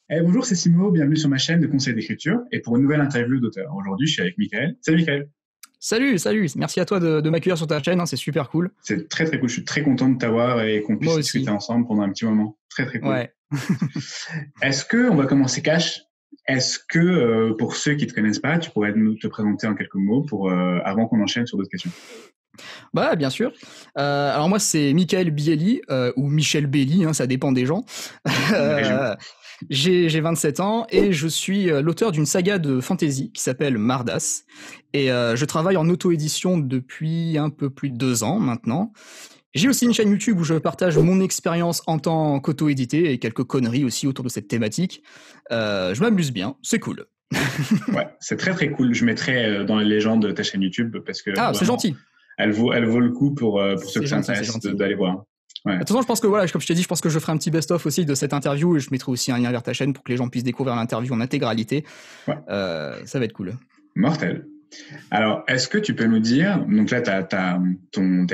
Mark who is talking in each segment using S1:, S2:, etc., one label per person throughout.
S1: Bonjour, c'est Simo, bienvenue sur ma chaîne de conseils d'écriture et pour une nouvelle interview d'auteur. Aujourd'hui, je suis avec Michael. Salut Michael.
S2: Salut, merci à toi de m'accueillir sur ta chaîne, hein, c'est super cool.
S1: C'est très très cool, je suis très content de t'avoir et qu'on
S2: Moi
S1: puisse discuter
S2: aussi,
S1: ensemble pendant un petit moment. Très très cool.
S2: ouais.
S1: Est-ce que, on va commencer cash, est-ce que pour ceux qui ne te connaissent pas, tu pourrais te présenter en quelques mots avant qu'on enchaîne sur d'autres questions?
S2: Bah bien sûr. Alors moi c'est Michael Bieli ou Michel Belli, hein, ça dépend des gens.
S1: Région.
S2: J'ai 27 ans et je suis l'auteur d'une saga de fantasy qui s'appelle Mardas. Et je travaille en auto-édition depuis un peu plus de 2 ans maintenant. J'ai aussi une chaîne YouTube où je partage mon expérience en tant qu'auto-édité et quelques conneries aussi autour de cette thématique. Je m'amuse bien, c'est cool.
S1: Ouais, c'est très très cool. Je mettrai dans les légendes ta chaîne YouTube parce que
S2: Ah, c'est
S1: vraiment,
S2: gentil.
S1: elle vaut le coup pour ceux que
S2: C'est
S1: ça
S2: gentil, c'est
S1: intéresse
S2: gentil.
S1: d'aller voir. Ouais.
S2: De toute façon, je pense que voilà, comme je t'ai dit, je pense que je ferai un petit best-of aussi de cette interview et je mettrai aussi un lien vers ta chaîne pour que les gens puissent découvrir l'interview en intégralité.
S1: Ouais.
S2: Ça va être cool.
S1: Mortel. Alors, est-ce que tu peux nous dire, donc là, tu as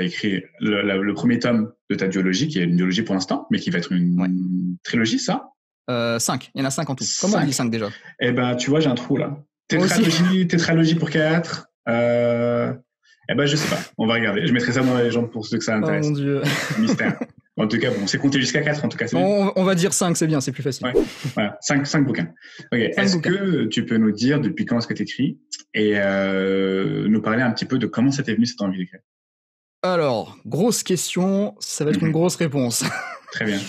S1: écrit le premier tome de ta duologie, qui est une duologie pour l'instant, mais qui va être une trilogie, ça?
S2: 5, il y en a 5 en tout. Comment on dit 5 déjà?
S1: Eh ben, tu vois, j'ai un trou là.
S2: Aussi.
S1: Tétralogie pour 4. Eh ben, je sais pas. On va regarder. Je mettrai ça dans les légendes pour ceux que ça
S2: Oh
S1: intéresse.
S2: mon dieu.
S1: Mystère. En tout cas, bon, c'est compté jusqu'à 4, en tout cas. C'est bien.
S2: On va dire 5, c'est bien, c'est plus facile.
S1: Ouais. Voilà, 5 bouquins. Ok. Est-ce que tu peux nous dire depuis quand est-ce que tu écris et nous parler un petit peu de comment ça t'est venu cette envie d'écrire?
S2: Alors, grosse question, ça va être une grosse réponse.
S1: Très bien.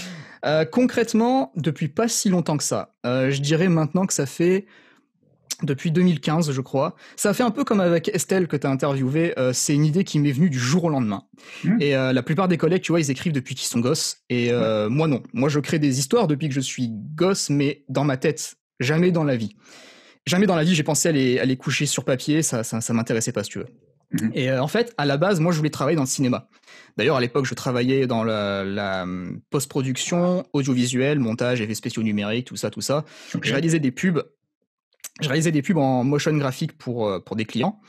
S2: Concrètement, depuis pas si longtemps que ça. Je dirais maintenant que ça fait depuis 2015, je crois. Ça a fait un peu comme avec Estelle que tu as interviewé. C'est une idée qui m'est venue du jour au lendemain. Et la plupart des collègues, tu vois, ils écrivent depuis qu'ils sont gosses. Et moi, non. Moi, je crée des histoires depuis que je suis gosse, mais dans ma tête. Jamais dans la vie. Jamais dans la vie, j'ai pensé à les coucher sur papier. Ça m'intéressait pas, si tu veux. Et en fait, à la base, moi, je voulais travailler dans le cinéma. D'ailleurs, à l'époque, je travaillais dans la post-production, audiovisuel, montage, effets spéciaux numériques, tout ça. Okay. Je réalisais des pubs en motion graphique pour des clients,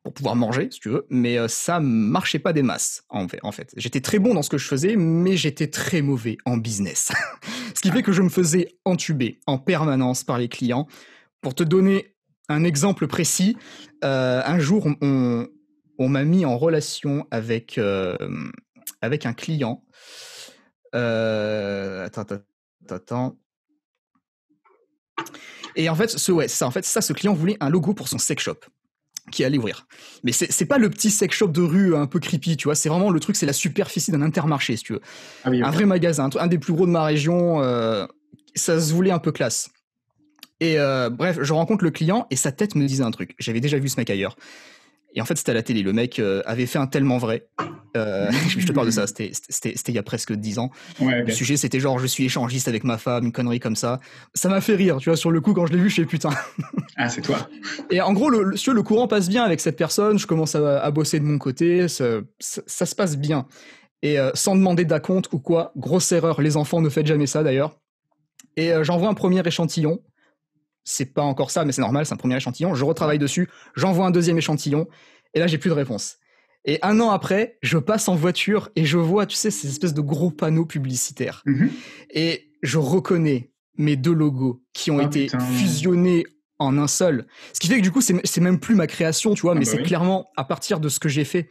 S2: pour pouvoir manger, si tu veux, mais ça marchait pas des masses, en fait. J'étais très bon dans ce que je faisais, mais j'étais très mauvais en business. Ce qui fait que je me faisais entuber en permanence par les clients. Pour te donner un exemple précis, un jour, on m'a mis en relation avec un client. Attends. Et en fait, ce client voulait un logo pour son sex shop qui allait ouvrir. Mais c'est pas le petit sex shop de rue un peu creepy, tu vois. C'est vraiment le truc, c'est la superficie d'un Intermarché, si tu veux. Ah oui, okay. Un vrai magasin, un des plus gros de ma région. Ça se voulait un peu classe. Et bref, je rencontre le client et sa tête me disait un truc. J'avais déjà vu ce mec ailleurs. Et en fait, c'était à la télé. Le mec avait fait un tellement vrai. Je te parle de ça, c'était il y a presque 10 ans. Ouais, okay. Le sujet, c'était genre, je suis échangiste avec ma femme, une connerie comme ça. Ça m'a fait rire, tu vois, sur le coup, quand je l'ai vu, je fais putain.
S1: Ah, c'est toi.
S2: Et en gros, le courant passe bien avec cette personne. Je commence à bosser de mon côté. Ça se passe bien. Et sans demander d'acompte ou quoi, grosse erreur. Les enfants, ne faites jamais ça, d'ailleurs. Et j'envoie un premier échantillon. C'est pas encore ça, mais c'est normal, c'est un premier échantillon. Je retravaille dessus, j'envoie un deuxième échantillon, et là, j'ai plus de réponse. Et 1 an après, je passe en voiture et je vois, tu sais, ces espèces de gros panneaux publicitaires. Et je reconnais mes 2 logos qui ont été fusionnés en un seul. Ce qui fait que du coup, c'est même plus ma création, tu vois, mais c'est clairement à partir de ce que j'ai fait.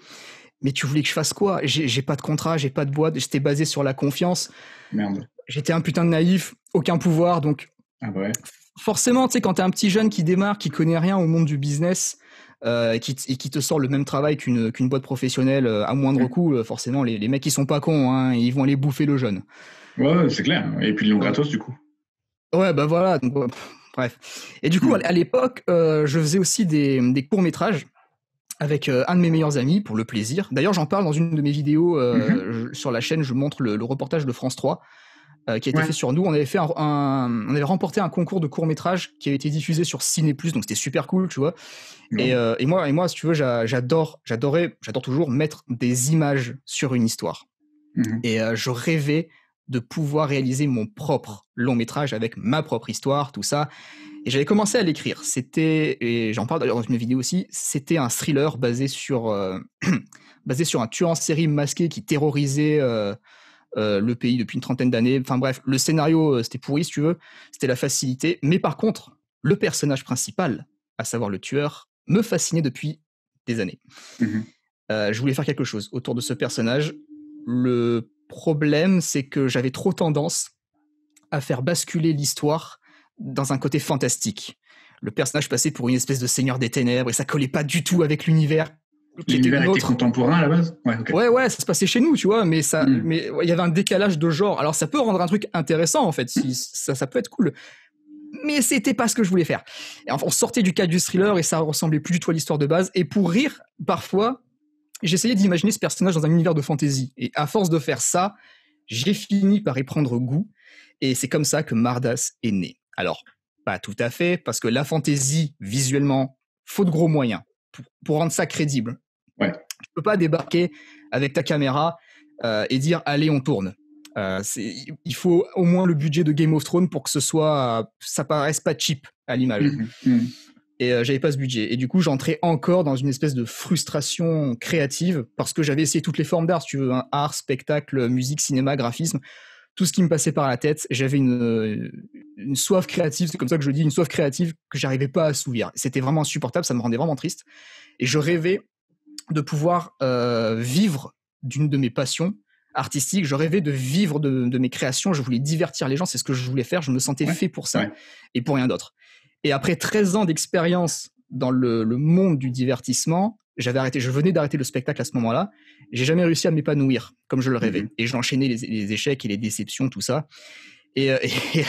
S2: Mais tu voulais que je fasse quoi? J'ai pas de contrat, j'ai pas de boîte, j'étais basé sur la confiance.
S1: Merde.
S2: J'étais un putain de naïf, aucun pouvoir, donc...
S1: Ah bah ouais.
S2: Forcément, tu sais, quand t'es un petit jeune qui démarre, qui connaît rien au monde du business, et qui te sort le même travail qu'une boîte professionnelle à moindre coût, forcément, les mecs, ils sont pas cons, hein, ils vont aller bouffer le jeune.
S1: Ouais, c'est clair. Et puis ils l'ont gratos, du coup.
S2: Ouais, bah voilà. Donc, bref. Et du coup, à l'époque, je faisais aussi des courts-métrages avec un de mes meilleurs amis, pour le plaisir. D'ailleurs, j'en parle dans une de mes vidéos sur la chaîne, je montre le reportage de France 3. Qui a été fait sur nous. On avait remporté un concours de court-métrage qui a été diffusé sur Ciné+, donc c'était super cool, tu vois. Et moi, si tu veux, j'adore toujours mettre des images sur une histoire. Et je rêvais de pouvoir réaliser mon propre long-métrage avec ma propre histoire, tout ça. Et j'avais commencé à l'écrire. Et j'en parle d'ailleurs dans une vidéo aussi, c'était un thriller basé sur un tueur en série masqué qui terrorisait le pays depuis une trentaine d'années. Enfin bref, le scénario, c'était pourri, si tu veux. C'était la facilité. Mais par contre, le personnage principal, à savoir le tueur, me fascinait depuis des années. Je voulais faire quelque chose autour de ce personnage. Le problème, c'est que j'avais trop tendance à faire basculer l'histoire dans un côté fantastique. Le personnage passait pour une espèce de seigneur des ténèbres et ça collait pas du tout avec l'univers.
S1: L'univers était contemporain à la base.
S2: Ouais, ça se passait chez nous, tu vois, mais il y avait un décalage de genre. Alors ça peut rendre un truc intéressant en fait, si ça peut être cool. Mais c'était pas ce que je voulais faire. Et enfin, on sortait du cadre du thriller et ça ressemblait plus du tout à l'histoire de base. Et pour rire, parfois, j'essayais d'imaginer ce personnage dans un univers de fantasy. Et à force de faire ça, j'ai fini par y prendre goût. Et c'est comme ça que Mardas est né. Alors, pas tout à fait, parce que la fantasy, visuellement, faut de gros moyens pour rendre ça crédible.
S1: Ouais.
S2: Tu peux pas débarquer avec ta caméra et dire « Allez, on tourne ». Il faut au moins le budget de Game of Thrones pour que ça paraisse pas cheap à l'image. Et j'avais pas ce budget. Et du coup, j'entrais encore dans une espèce de frustration créative parce que j'avais essayé toutes les formes d'art, si tu veux, art, spectacle, musique, cinéma, graphisme, tout ce qui me passait par la tête. J'avais une soif créative, c'est comme ça que je dis, une soif créative que j'arrivais pas à assouvir. C'était vraiment insupportable, ça me rendait vraiment triste. Et je rêvais de pouvoir vivre d'une de mes passions artistique, je rêvais de vivre de mes créations, je voulais divertir les gens, c'est ce que je voulais faire, je me sentais fait pour ça et pour rien d'autre. Et après 13 ans d'expérience dans le monde du divertissement, je venais d'arrêter le spectacle à ce moment-là, j'ai jamais réussi à m'épanouir comme je le rêvais. Et j'enchaînais les échecs et les déceptions, tout ça. Et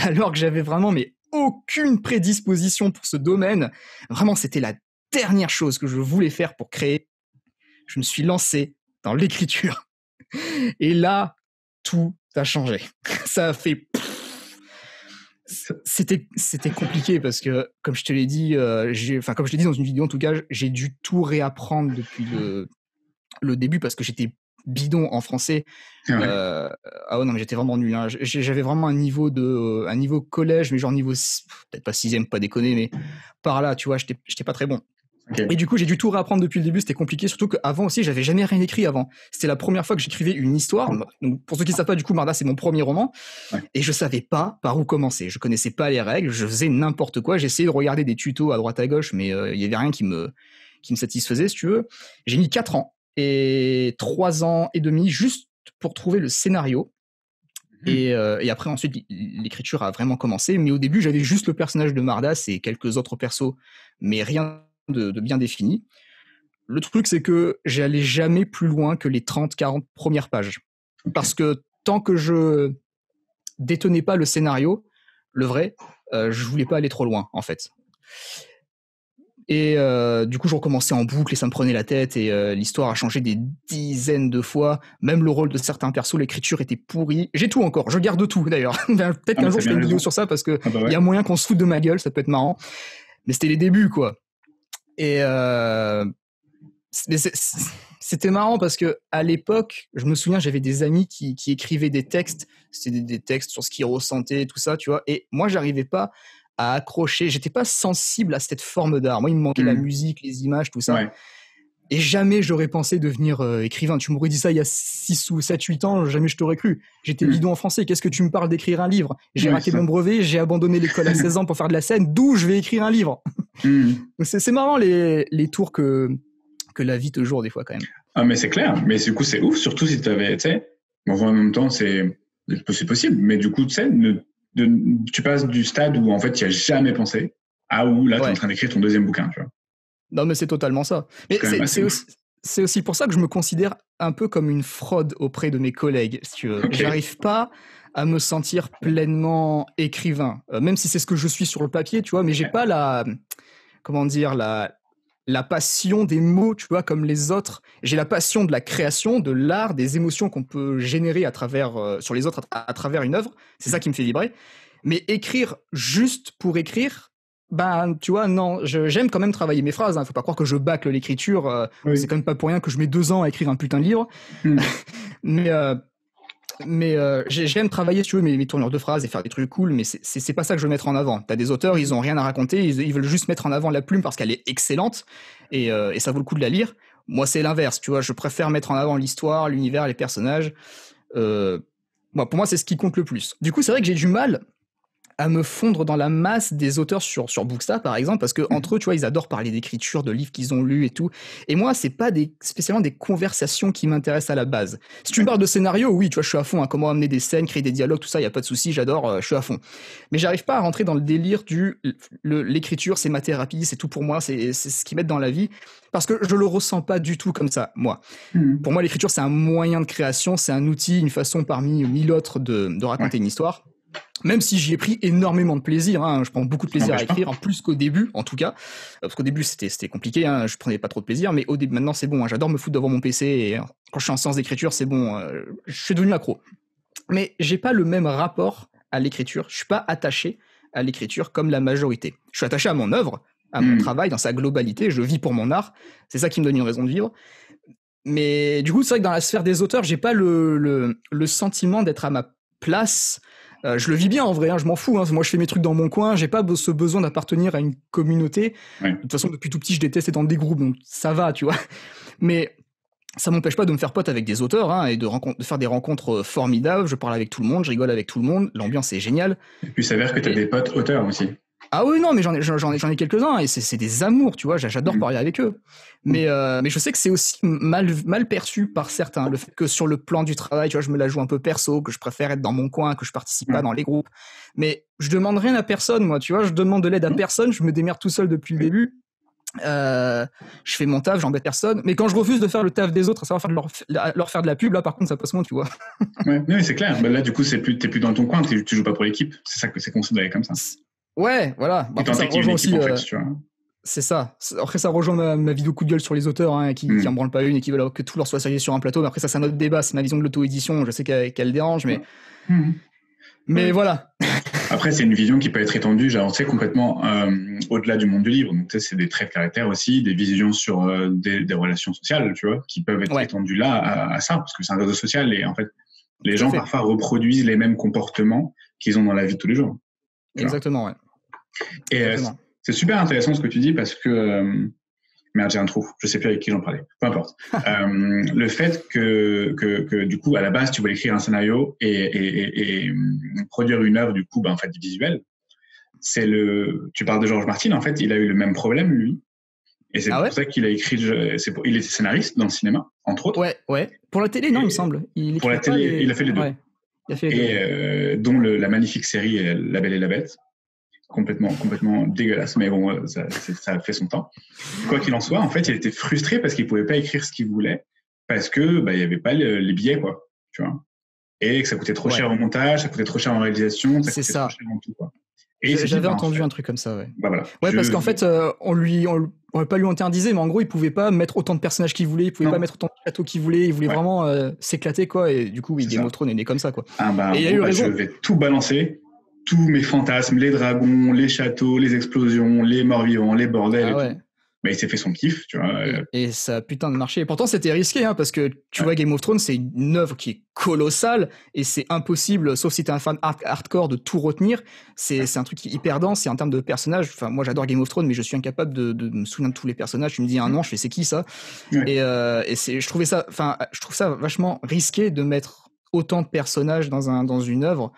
S2: alors que j'avais vraiment aucune prédisposition pour ce domaine, vraiment c'était la dernière chose que je voulais faire pour créer, je me suis lancé dans l'écriture. Et là, tout a changé. Ça a fait... C'était compliqué parce que, comme je te l'ai dit, comme je l'ai dit dans une vidéo en tout cas, j'ai dû tout réapprendre depuis le début parce que j'étais bidon en français. Ah ouais, non, mais j'étais vraiment nul. Hein. J'avais vraiment un niveau collège, mais genre niveau, peut-être pas 6e, pas déconner, mais par là, tu vois, j'étais pas très bon. Okay. Et du coup, j'ai dû tout réapprendre depuis le début, c'était compliqué, surtout qu'avant aussi, j'avais jamais rien écrit avant. C'était la première fois que j'écrivais une histoire. Donc, pour ceux qui ne savent pas, du coup, Mardas, c'est mon premier roman. Et je savais pas par où commencer. Je connaissais pas les règles, je faisais n'importe quoi. J'essayais de regarder des tutos à droite à gauche, mais il y avait rien qui me satisfaisait, si tu veux. J'ai mis 4 ans et 3 ans et demi juste pour trouver le scénario. Et après, ensuite, l'écriture a vraiment commencé. Mais au début, j'avais juste le personnage de Mardas et quelques autres persos, mais rien de bien défini. Le truc, c'est que j'allais jamais plus loin que les 30-40 premières pages. Parce que tant que je détenais pas le scénario, le vrai, je voulais pas aller trop loin, en fait. Et du coup, je recommençais en boucle et ça me prenait la tête et l'histoire a changé des dizaines de fois. Même le rôle de certains persos, l'écriture était pourrie. J'ai tout encore, je garde tout d'ailleurs. Peut-être qu'un jour je fais une vidéo sur ça parce que y a moyen qu'on se foute de ma gueule, ça peut être marrant. Mais c'était les débuts, quoi. Et c'était marrant parce que à l'époque, je me souviens, j'avais des amis qui écrivaient des textes. C'était des textes sur ce qu'ils ressentaient, tout ça, tu vois. Et moi, j'arrivais pas à accrocher. J'étais pas sensible à cette forme d'art. Moi, il me manquait la musique, les images, tout ça. Ouais. Et jamais j'aurais pensé devenir écrivain. Tu m'aurais dit ça il y a 6 ou 7, 8 ans, jamais je t'aurais cru. J'étais bidon en français. Qu'est-ce que tu me parles d'écrire un livre? J'ai raté mon brevet, j'ai abandonné l'école à 16 ans pour faire de la scène. D'où je vais écrire un livre? C'est marrant les tours que la vie te joue des fois quand même.
S1: Ah, mais c'est clair. Mais du coup, c'est ouf. Surtout si tu avais, tu sais, en même temps, c'est possible. Mais du coup, tu sais, tu passes du stade où en fait, tu n'y as jamais pensé à où là, tu es en train d'écrire ton deuxième bouquin, tu vois.
S2: Non, mais c'est totalement ça. Mais c'est aussi pour ça que je me considère un peu comme une fraude auprès de mes collègues, si tu veux. Okay. J'arrive pas à me sentir pleinement écrivain, même si c'est ce que je suis sur le papier, tu vois, mais j'ai pas la passion des mots, tu vois, comme les autres. J'ai la passion de la création, de l'art, des émotions qu'on peut générer sur les autres à travers une œuvre. C'est ça qui me fait vibrer. Mais écrire juste pour écrire, ben, tu vois, non, j'aime quand même travailler mes phrases. Faut pas croire que je bâcle l'écriture. C'est quand même pas pour rien que je mets 2 ans à écrire un putain de livre. Mais j'aime travailler, si tu veux, mes tournures de phrases et faire des trucs cool, mais c'est pas ça que je veux mettre en avant. T'as des auteurs, ils ont rien à raconter, ils veulent juste mettre en avant la plume parce qu'elle est excellente et ça vaut le coup de la lire. Moi, c'est l'inverse, tu vois, je préfère mettre en avant l'histoire, l'univers, les personnages. Pour moi, c'est ce qui compte le plus. Du coup, c'est vrai que j'ai du mal à me fondre dans la masse des auteurs sur Booksta, par exemple, parce que entre eux, tu vois, ils adorent parler d'écriture, de livres qu'ils ont lus et tout. Et moi, c'est pas spécialement des conversations qui m'intéressent à la base. Si tu me parles de scénario, oui, tu vois, je suis à fond, hein, comment amener des scènes, créer des dialogues, tout ça, y a pas de souci, j'adore, je suis à fond. Mais j'arrive pas à rentrer dans le délire l'écriture, c'est ma thérapie, c'est tout pour moi, c'est ce qu'ils mettent dans la vie, parce que je le ressens pas du tout comme ça, moi. Pour moi, l'écriture, c'est un moyen de création, c'est un outil, une façon parmi 1000 autres de raconter une histoire. Même si j'y ai pris énormément de plaisir, hein, je prends beaucoup de plaisir à écrire, en plus qu'au début, en tout cas, parce qu'au début c'était compliqué, hein, je prenais pas trop de plaisir, mais au début, maintenant c'est bon, hein, j'adore me foutre devant mon PC et quand je suis en séance d'écriture, c'est bon, je suis devenu accro. Mais j'ai pas le même rapport à l'écriture, je suis pas attaché à l'écriture comme la majorité. Je suis attaché à mon œuvre, à mon travail dans sa globalité, je vis pour mon art, c'est ça qui me donne une raison de vivre. Mais du coup, c'est vrai que dans la sphère des auteurs, j'ai pas le sentiment d'être à ma place. Je le vis bien en vrai, hein, je m'en fous. Hein. Moi, je fais mes trucs dans mon coin, j'ai pas ce besoin d'appartenir à une communauté. De toute façon, depuis tout petit, je déteste être dans des groupes, donc ça va, tu vois. Mais ça m'empêche pas de me faire pote avec des auteurs et de faire des rencontres formidables. Je parle avec tout le monde, je rigole avec tout le monde, l'ambiance est géniale.
S1: Et puis, il s'avère que tu as des potes auteurs aussi.
S2: Ah oui, non, mais j'en ai quelques-uns et c'est des amours, tu vois, j'adore parler avec eux. Mais je sais que c'est aussi mal perçu par certains, le fait que sur le plan du travail, tu vois, je me la joue un peu perso, que je préfère être dans mon coin, que je participe pas dans les groupes. Mais je demande rien à personne, moi, tu vois, je demande de l'aide à personne, je me démerde tout seul depuis le début. Je fais mon taf, j'embête personne. Mais quand je refuse de faire le taf des autres, à savoir leur faire de la pub, là, par contre, ça passe moins, tu vois.
S1: Oui, c'est clair. Bah, là, du coup, t'es plus dans ton coin, tu joues pas pour l'équipe. C'est ça que c'est considéré comme ça.
S2: Ouais, voilà.
S1: Après, ça rejoint aussi. En fait, tu vois.
S2: C'est ça. Après, ça rejoint ma vidéo coup de gueule sur les auteurs qui en branlent pas une et qui veulent que tout leur soit sérieux sur un plateau. Mais après, ça, c'est un autre débat. C'est ma vision de l'auto-édition. Je sais qu'elle dérange, mais voilà.
S1: Après, c'est une vision qui peut être étendue, genre, tu sais, complètement au-delà du monde du livre. Donc, tu sais, c'est des traits de caractère aussi, des visions sur des relations sociales, tu vois, qui peuvent être étendues là à ça, parce que c'est un réseau social et en fait, les gens parfois reproduisent les mêmes comportements qu'ils ont dans la vie de tous les jours.
S2: Exactement, ouais.
S1: Et c'est super intéressant ce que tu dis parce que merde, j'ai un trou, je sais plus avec qui j'en parlais, peu importe. Le fait que du coup à la base tu voulais écrire un scénario et produire une œuvre du coup en fait visuelle, tu parles de George Martin, en fait il a eu le même problème lui. Et c'est pour ça qu'il a écrit, il était scénariste dans le cinéma, entre autres.
S2: Ouais. Pour la télé, non, il me semble.
S1: Pour la télé, il a fait les deux.
S2: Ouais. Il a fait les deux.
S1: Dont la magnifique série La Belle et la Bête. Complètement dégueulasse, mais bon, ça a fait son temps. Quoi qu'il en soit, en fait, il était frustré parce qu'il pouvait pas écrire ce qu'il voulait, parce que il y avait pas les billets, quoi, tu vois. Et que ça coûtait trop cher en montage, ça coûtait trop cher en réalisation, ça coûtait trop cher en tout, quoi.
S2: Et j'avais entendu un truc comme ça, ouais.
S1: Bah voilà.
S2: Parce qu'en fait, on pas lui interdisait, mais en gros, il pouvait pas mettre autant de personnages qu'il voulait, il pouvait pas mettre autant de châteaux qu'il voulait, il voulait vraiment s'éclater, quoi. Et du coup, Game of Thrones est né comme ça, quoi.
S1: Et il a eu raison. Je vais tout balancer, tous mes fantasmes, les dragons, les châteaux, les explosions, les morts-vivants, les bordels et tout. Mais il s'est fait son kiff, tu vois.
S2: Et ça a putain de marché. Et pourtant, c'était risqué, parce que tu vois, Game of Thrones, c'est une œuvre qui est colossale et c'est impossible, sauf si t'es un fan hardcore, de tout retenir. C'est un truc qui est hyper dense et en termes de personnages. Enfin, moi, j'adore Game of Thrones, mais je suis incapable de me souvenir de tous les personnages. Tu me dis un nom, je fais c'est qui ça? Et je trouve ça vachement risqué de mettre autant de personnages dans une œuvre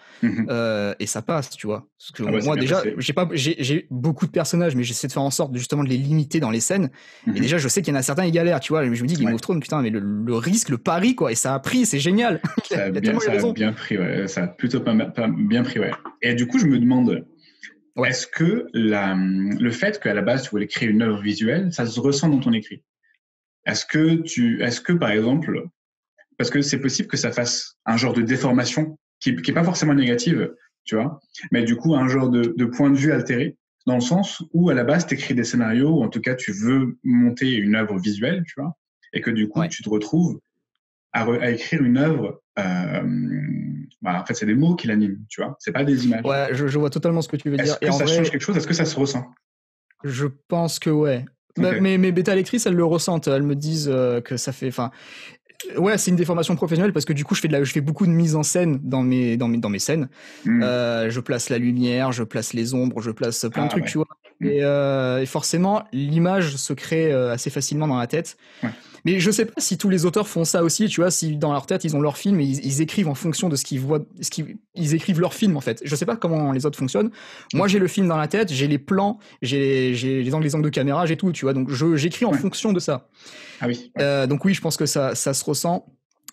S2: et ça passe, tu vois. Parce que moi déjà j'ai beaucoup de personnages, mais j'essaie de faire en sorte justement de les limiter dans les scènes et déjà je sais qu'il y en a certains ils galèrent, tu vois. Je me dis Game of Thrones, putain, mais le risque, le pari, quoi, et ça a pris, c'est génial.
S1: Ça a bien pris, ça a plutôt pas bien pris, et du coup je me demande est-ce que le fait qu'à la base tu voulais créer une œuvre visuelle, ça se ressent dans ton écrit? Est-ce que par exemple, parce que c'est possible que ça fasse un genre de déformation qui est pas forcément négative, tu vois, mais du coup un genre de point de vue altéré, dans le sens où à la base tu écris des scénarios, ou en tout cas tu veux monter une œuvre visuelle, tu vois, et que du coup tu te retrouves à écrire une œuvre, en fait c'est des mots qui l'animent, tu vois, c'est pas des images.
S2: Ouais, je vois totalement ce que tu veux dire.
S1: Est-ce que ça change quelque chose? Est-ce que ça se ressent?
S2: Je pense que ouais. Okay. Mes bêta-lectrices, elles le ressentent, elles me disent que ça fait... Ouais, c'est une déformation professionnelle parce que du coup, je fais beaucoup de mise en scène dans mes scènes. Je place la lumière, je place les ombres, je place plein de trucs, tu vois. Et forcément, l'image se crée assez facilement dans la tête.
S1: Ouais.
S2: Mais je sais pas si tous les auteurs font ça aussi, tu vois, si dans leur tête, ils ont leur film et ils écrivent en fonction de ce qu'ils voient, ils écrivent leur film, en fait. Je sais pas comment les autres fonctionnent. Moi, j'ai le film dans la tête, j'ai les plans, j'ai les angles de caméra, j'ai tout, tu vois, donc j'écris en fonction de ça.
S1: Ah oui.
S2: Donc oui, je pense que ça se ressent.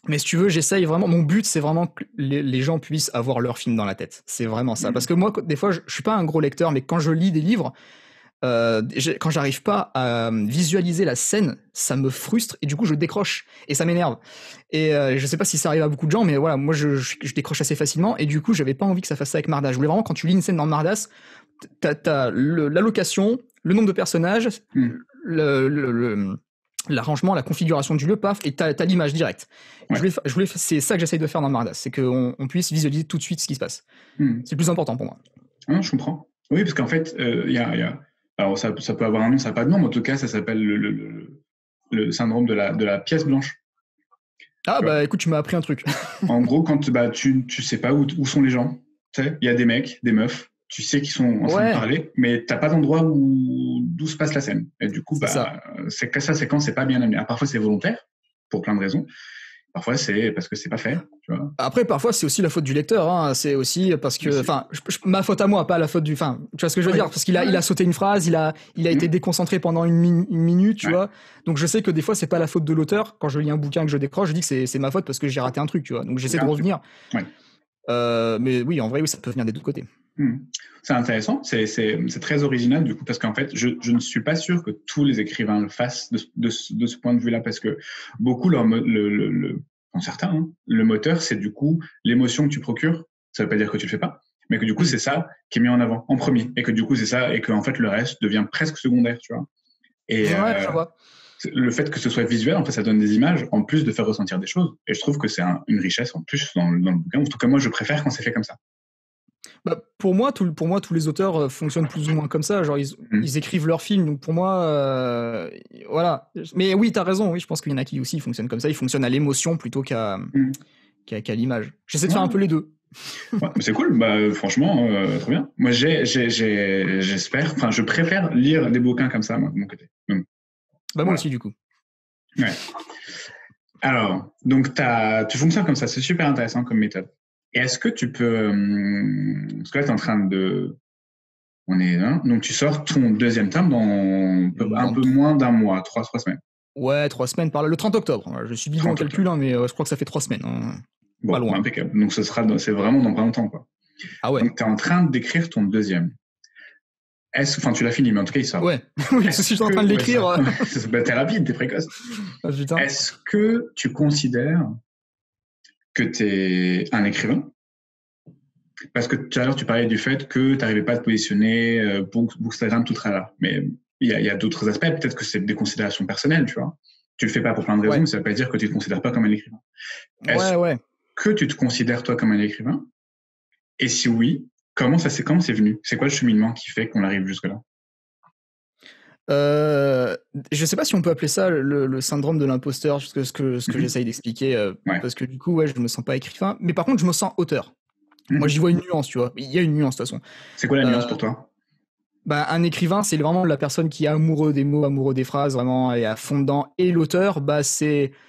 S2: Mais si tu veux, j'essaye vraiment. Mon but, c'est vraiment que les gens puissent avoir leur film dans la tête. C'est vraiment ça. Parce que moi, des fois, je suis pas un gros lecteur, mais quand je lis des livres, quand j'arrive pas à visualiser la scène, ça me frustre et du coup, je décroche et ça m'énerve. Et je sais pas si ça arrive à beaucoup de gens, mais voilà, moi, je décroche assez facilement et du coup, j'avais pas envie que ça fasse ça avec Mardas. Je voulais vraiment, quand tu lis une scène dans Mardas, t'as l'allocation, le nombre de personnages, l'arrangement, la configuration du lieu, paf, et t'as l'image directe. Ouais. C'est ça que j'essaye de faire dans Mardas, c'est qu'on puisse visualiser tout de suite ce qui se passe. C'est le plus important pour moi.
S1: Ah, je comprends. Oui, parce qu'en fait, alors ça peut avoir un nom, ça n'a pas de nom, mais en tout cas, ça s'appelle le syndrome de la pièce blanche.
S2: Ah bah écoute, tu m'as appris un truc.
S1: En gros, quand tu sais pas où sont les gens, tu sais, il y a des mecs, des meufs, tu sais qu'ils sont en train de parler, mais t'as pas d'endroit d'où se passe la scène. Et du coup, c'est que sa séquence c'est pas bien amenée. Parfois c'est volontaire, pour plein de raisons. Parfois c'est parce que c'est pas fait, tu vois.
S2: Après, parfois c'est aussi la faute du lecteur, hein. C'est aussi parce que, enfin, ma faute à moi, pas la faute du, enfin, tu vois ce que je veux dire, parce qu'il a sauté une phrase, il a été déconcentré pendant une minute, tu vois. Donc je sais que des fois c'est pas la faute de l'auteur. Quand je lis un bouquin que je décroche, je dis que c'est ma faute parce que j'ai raté un truc, tu vois. Donc j'essaie de revenir. Mais oui, en vrai, oui, ça peut venir des deux côtés.
S1: C'est intéressant, c'est très original du coup, parce qu'en fait, je ne suis pas sûr que tous les écrivains le fassent de ce point de vue-là, parce que beaucoup, certains, hein, le moteur, c'est du coup l'émotion que tu procures. Ça veut pas dire que tu le fais pas, mais que du coup, c'est ça qui est mis en avant en premier, et que du coup, c'est ça, et que en fait, le reste devient presque secondaire, tu vois. Et
S2: je vois.
S1: Le fait que ce soit visuel, en fait, ça donne des images, en plus de faire ressentir des choses. Et je trouve que c'est une richesse en plus dans le bouquin. En tout cas, moi, je préfère quand c'est fait comme ça.
S2: Bah, pour moi, tous les auteurs fonctionnent plus ou moins comme ça. Genre, ils écrivent leur film. Donc, pour moi, voilà. Mais oui, t'as raison. Oui, je pense qu'il y en a qui aussi fonctionnent comme ça. Ils fonctionnent à l'émotion plutôt qu'à l'image. J'essaie de faire un peu les deux.
S1: Ouais, c'est cool. Bah, franchement, très bien. Moi, j'espère. Enfin, je préfère lire des bouquins comme ça, moi, de mon côté. Donc,
S2: moi aussi, du coup.
S1: Ouais. Alors, donc, tu fonctionnes comme ça. C'est super intéressant comme méthode. Et est-ce que tu peux... parce que là, tu es en train de... donc, tu sors ton deuxième tome dans un peu moins d'un mois, 3 semaines.
S2: Ouais, 3 semaines par là. Le 30 octobre. Je suis bidon en calcul, hein, mais je crois que ça fait 3 semaines. Hein.
S1: Bon,
S2: pas loin.
S1: Impeccable. Donc, c'est vraiment dans pas longtemps, quoi.
S2: Ah ouais.
S1: Donc, tu es en train d'écrire ton deuxième. Enfin, tu l'as fini, mais en tout cas, il sort.
S2: Ouais, oui, parce que si je suis en train de l'écrire...
S1: t'es rapide, t'es précoce.
S2: Ah, putain.
S1: Est-ce que tu considères que tu es un écrivain? Parce que tout à l'heure, tu parlais du fait que tu n'arrivais pas à te positionner Bookstagram tout tralala. Mais il y a d'autres aspects. Peut-être que c'est des considérations personnelles, tu vois. Tu le fais pas pour plein de raisons, mais ça ne veut pas dire que tu ne te considères pas comme un écrivain. Est-ce que tu te considères, toi, comme un écrivain? Et si oui, comment c'est venu? C'est quoi le cheminement qui fait qu'on arrive jusque-là?
S2: Je sais pas si on peut appeler ça le syndrome de l'imposteur, ce que j'essaye d'expliquer, parce que du coup, je me sens pas écrivain, mais par contre, je me sens auteur. Moi, j'y vois une nuance, tu vois. Il y a une nuance, de toute façon.
S1: C'est quoi la nuance pour toi?
S2: Un écrivain, c'est vraiment la personne qui est amoureux des mots, amoureux des phrases, vraiment, et à fond dedans. Et l'auteur,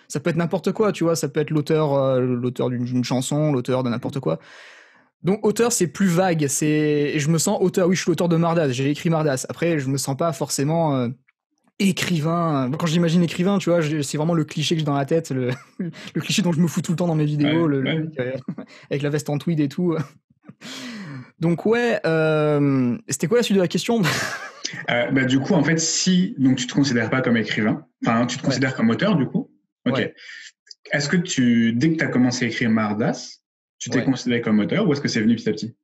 S2: ça peut être n'importe quoi, tu vois. Ça peut être l'auteur d'une chanson, l'auteur de n'importe quoi. Donc, auteur, c'est plus vague. Je me sens auteur. Oui, je suis l'auteur de Mardas. J'ai écrit Mardas. Après, je me sens pas forcément écrivain. Quand j'imagine écrivain, tu vois, c'est vraiment le cliché que j'ai dans la tête, le cliché dont je me fous tout le temps dans mes vidéos, avec la veste en tweed et tout. Donc c'était quoi la suite de la question?
S1: Du coup, en fait, donc tu te considères pas comme écrivain, enfin, tu te considères comme auteur, du coup. Ok. Ouais. Est-ce que dès que tu as commencé à écrire Mardas, tu t'es considéré comme auteur ou est-ce que c'est venu petit à petit?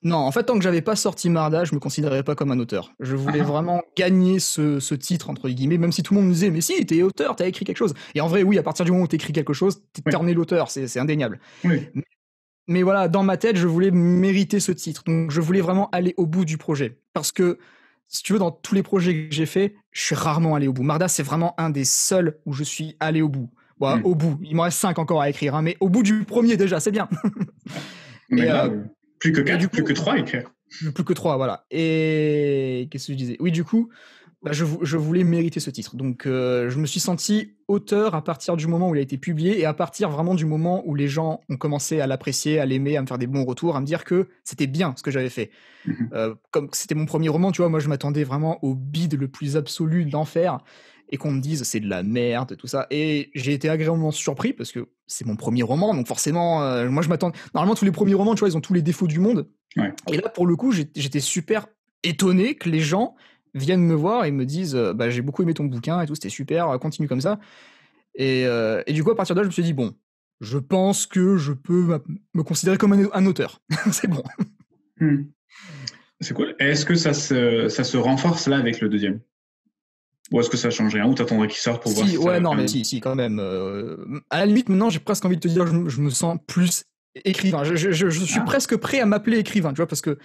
S2: Non, en fait, tant que j'avais pas sorti Mardas, je me considérais pas comme un auteur. Je voulais vraiment gagner ce titre, entre guillemets, même si tout le monde me disait, mais si, t'es auteur, t'as écrit quelque chose. Et en vrai, oui, à partir du moment où t'écris quelque chose, t'es né l'auteur, c'est indéniable.
S1: Oui.
S2: Mais voilà, dans ma tête, je voulais mériter ce titre. Donc, je voulais vraiment aller au bout du projet. Parce que, si tu veux, dans tous les projets que j'ai faits, je suis rarement allé au bout. Mardas, c'est vraiment un des seuls où je suis allé au bout. Bon, au bout. Il m'en reste 5 encore à écrire, hein, mais au bout du premier, déjà, c'est bien.
S1: Mais plus que 4, plus que 3 à écrire.
S2: Plus que 3, voilà. Et qu'est-ce que je disais? Oui, du coup, bah, je voulais mériter ce titre. Donc, je me suis senti auteur à partir du moment où il a été publié et à partir vraiment du moment où les gens ont commencé à l'apprécier, à l'aimer, à me faire des bons retours, à me dire que c'était bien ce que j'avais fait. Comme c'était mon premier roman, tu vois, moi je m'attendais vraiment au bide le plus absolu de l'enfer et qu'on me dise c'est de la merde, tout ça. Et j'ai été agréablement surpris parce que c'est mon premier roman, donc forcément, moi je m'attends. Normalement, tous les premiers romans, tu vois, ils ont tous les défauts du monde.
S1: Ouais.
S2: Et là, pour le coup, j'étais super étonné que les gens viennent me voir et me disent bah, j'ai beaucoup aimé ton bouquin et tout, c'était super, continue comme ça. Et du coup, à partir de là, je me suis dit bon, je pense que je peux me considérer comme un auteur. C'est bon.
S1: C'est cool. Et est-ce que ça se renforce là avec le deuxième? Ou est-ce que ça change rien? Ou t'attendrais qu'il sorte pour voir si
S2: ouais,
S1: ça
S2: non, mais si, quand même. À la limite, maintenant, j'ai presque envie de te dire, je me sens plus écrivain. Je suis presque prêt à m'appeler écrivain, tu vois, parce que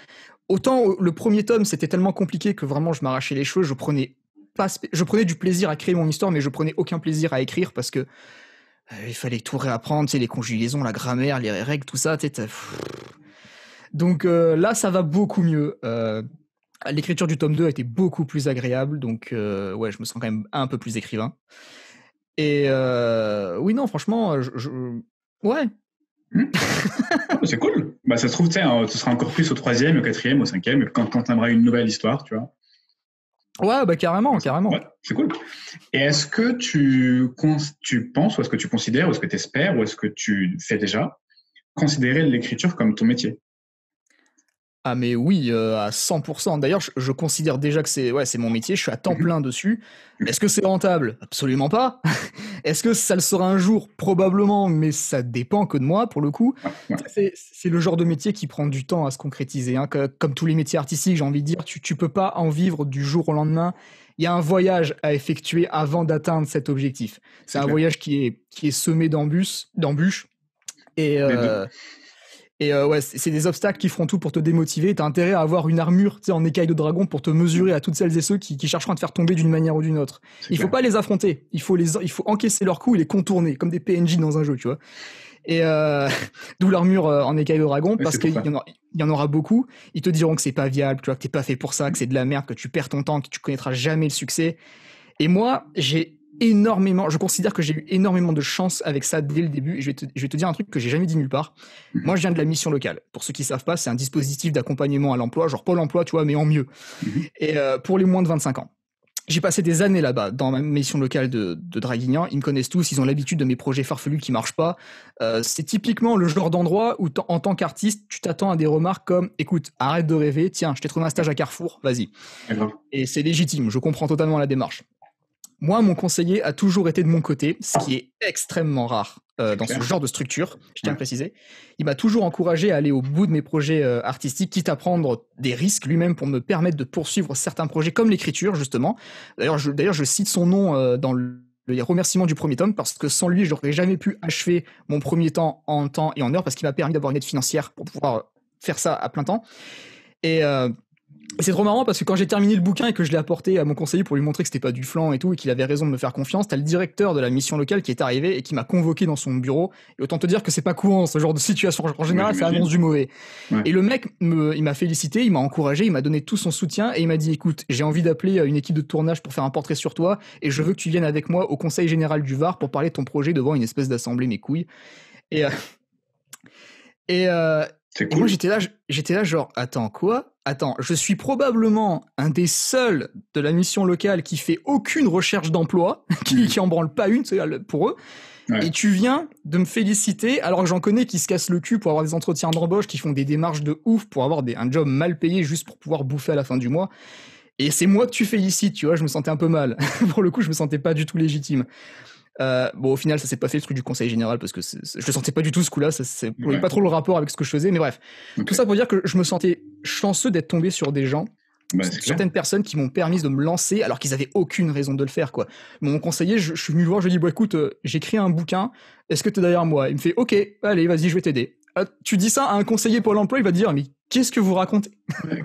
S2: autant le premier tome, c'était tellement compliqué que vraiment, je m'arrachais les cheveux. Je prenais du plaisir à créer mon histoire, mais je prenais aucun plaisir à écrire parce que il fallait tout réapprendre, tu sais, les conjugaisons, la grammaire, les règles, tout ça, tu sais. Donc là, ça va beaucoup mieux. L'écriture du tome 2 a été beaucoup plus agréable, donc ouais, je me sens quand même un peu plus écrivain. Et oui, non, franchement, ouais.
S1: C'est cool. Bah, ça se trouve, tu sais, ce sera encore plus au 3e, au 4e, au 5e, quand t'aimeras une nouvelle histoire, tu vois.
S2: Ouais, bah carrément.
S1: Ouais, c'est cool. Et est-ce que tu penses, ou est-ce que tu considères, ou est-ce que tu espères, ou est-ce que tu fais déjà, considérer l'écriture comme ton métier?
S2: Ah mais oui, à 100%. D'ailleurs, je considère déjà que c'est mon métier, je suis à temps plein dessus. Est-ce que c'est rentable? Absolument pas. Est-ce que ça le sera un jour? Probablement, mais ça dépend que de moi, pour le coup. Ouais. C'est le genre de métier qui prend du temps à se concrétiser. Hein. Comme tous les métiers artistiques, j'ai envie de dire, tu peux pas en vivre du jour au lendemain. Il y a un voyage à effectuer avant d'atteindre cet objectif. C'est un clair. Voyage qui est semé d'embûches. Et ouais, c'est des obstacles qui feront tout pour te démotiver. T'as intérêt à avoir une armure, tu sais, en écaille de dragon pour te mesurer à toutes celles et ceux qui chercheront à te faire tomber d'une manière ou d'une autre. Il faut pas les affronter. Il faut encaisser leurs coups et les contourner, comme des PNJ dans un jeu, tu vois. Et d'où l'armure en écaille de dragon, parce qu'il y en aura beaucoup. Ils te diront que c'est pas viable, tu vois, que t'es pas fait pour ça, que c'est de la merde, que tu perds ton temps, que tu connaîtras jamais le succès. Et moi, je considère que j'ai eu énormément de chance avec ça dès le début. Et je vais te dire un truc que j'ai jamais dit nulle part. Moi, je viens de la mission locale. Pour ceux qui savent pas, c'est un dispositif d'accompagnement à l'emploi, genre Pôle emploi, tu vois, mais en mieux. Et pour les moins de 25 ans. J'ai passé des années là-bas, dans ma mission locale de Draguignan. Ils me connaissent tous, ils ont l'habitude de mes projets farfelus qui marchent pas. C'est typiquement le genre d'endroit où, en tant qu'artiste, tu t'attends à des remarques comme « Écoute, arrête de rêver, tiens, je t'ai trouvé un stage à Carrefour, vas-y. » Et c'est légitime, je comprends totalement la démarche. Moi, mon conseiller a toujours été de mon côté, ce qui est extrêmement rare dans ce genre de structure, je tiens à préciser. Il m'a toujours encouragé à aller au bout de mes projets artistiques, quitte à prendre des risques lui-même pour me permettre de poursuivre certains projets, comme l'écriture, justement. D'ailleurs, je cite son nom dans les remerciements du premier tome, parce que sans lui, j'aurais jamais pu achever mon premier temps et en heure, parce qu'il m'a permis d'avoir une aide financière pour pouvoir faire ça à plein temps. Et c'est trop marrant parce que quand j'ai terminé le bouquin et que je l'ai apporté à mon conseiller pour lui montrer que c'était pas du flan et tout et qu'il avait raison de me faire confiance, t'as le directeur de la mission locale qui est arrivé et qui m'a convoqué dans son bureau. Et autant te dire que c'est pas courant ce genre de situation. En général, ça annonce du mauvais. Ouais. Et le mec, il m'a félicité, il m'a encouragé, il m'a donné tout son soutien et il m'a dit écoute, j'ai envie d'appeler une équipe de tournage pour faire un portrait sur toi et je veux que tu viennes avec moi au conseil général du Var pour parler de ton projet devant une espèce d'assemblée mes couilles. Et moi, j'étais là genre, attends, quoi? Attends, je suis probablement un des seuls de la mission locale qui fait aucune recherche d'emploi, qui en branle pas une, pour eux. Ouais. Et tu viens de me féliciter, alors que j'en connais qui se cassent le cul pour avoir des entretiens d'embauche, qui font des démarches de ouf pour avoir un job mal payé juste pour pouvoir bouffer à la fin du mois. Et c'est moi que tu félicites, tu vois, je me sentais un peu mal. Pour le coup, je me sentais pas du tout légitime. Bon, au final, ça s'est pas fait le truc du conseil général parce que je le sentais pas du tout ce coup-là, ça n'avait pas trop le rapport avec ce que je faisais, mais bref. Tout ça pour dire que je me sentais chanceux d'être tombé sur des gens, certaines personnes qui m'ont permis de me lancer alors qu'ils avaient aucune raison de le faire, quoi. Mon conseiller, je suis venu le voir, je lui ai dit, bon, écoute, j'ai écrit un bouquin, est-ce que t'es derrière moi? Il me fait, ok, allez, vas-y, je vais t'aider. Tu dis ça à un conseiller Pôle emploi, il va te dire, mais Qu'est-ce que vous racontez?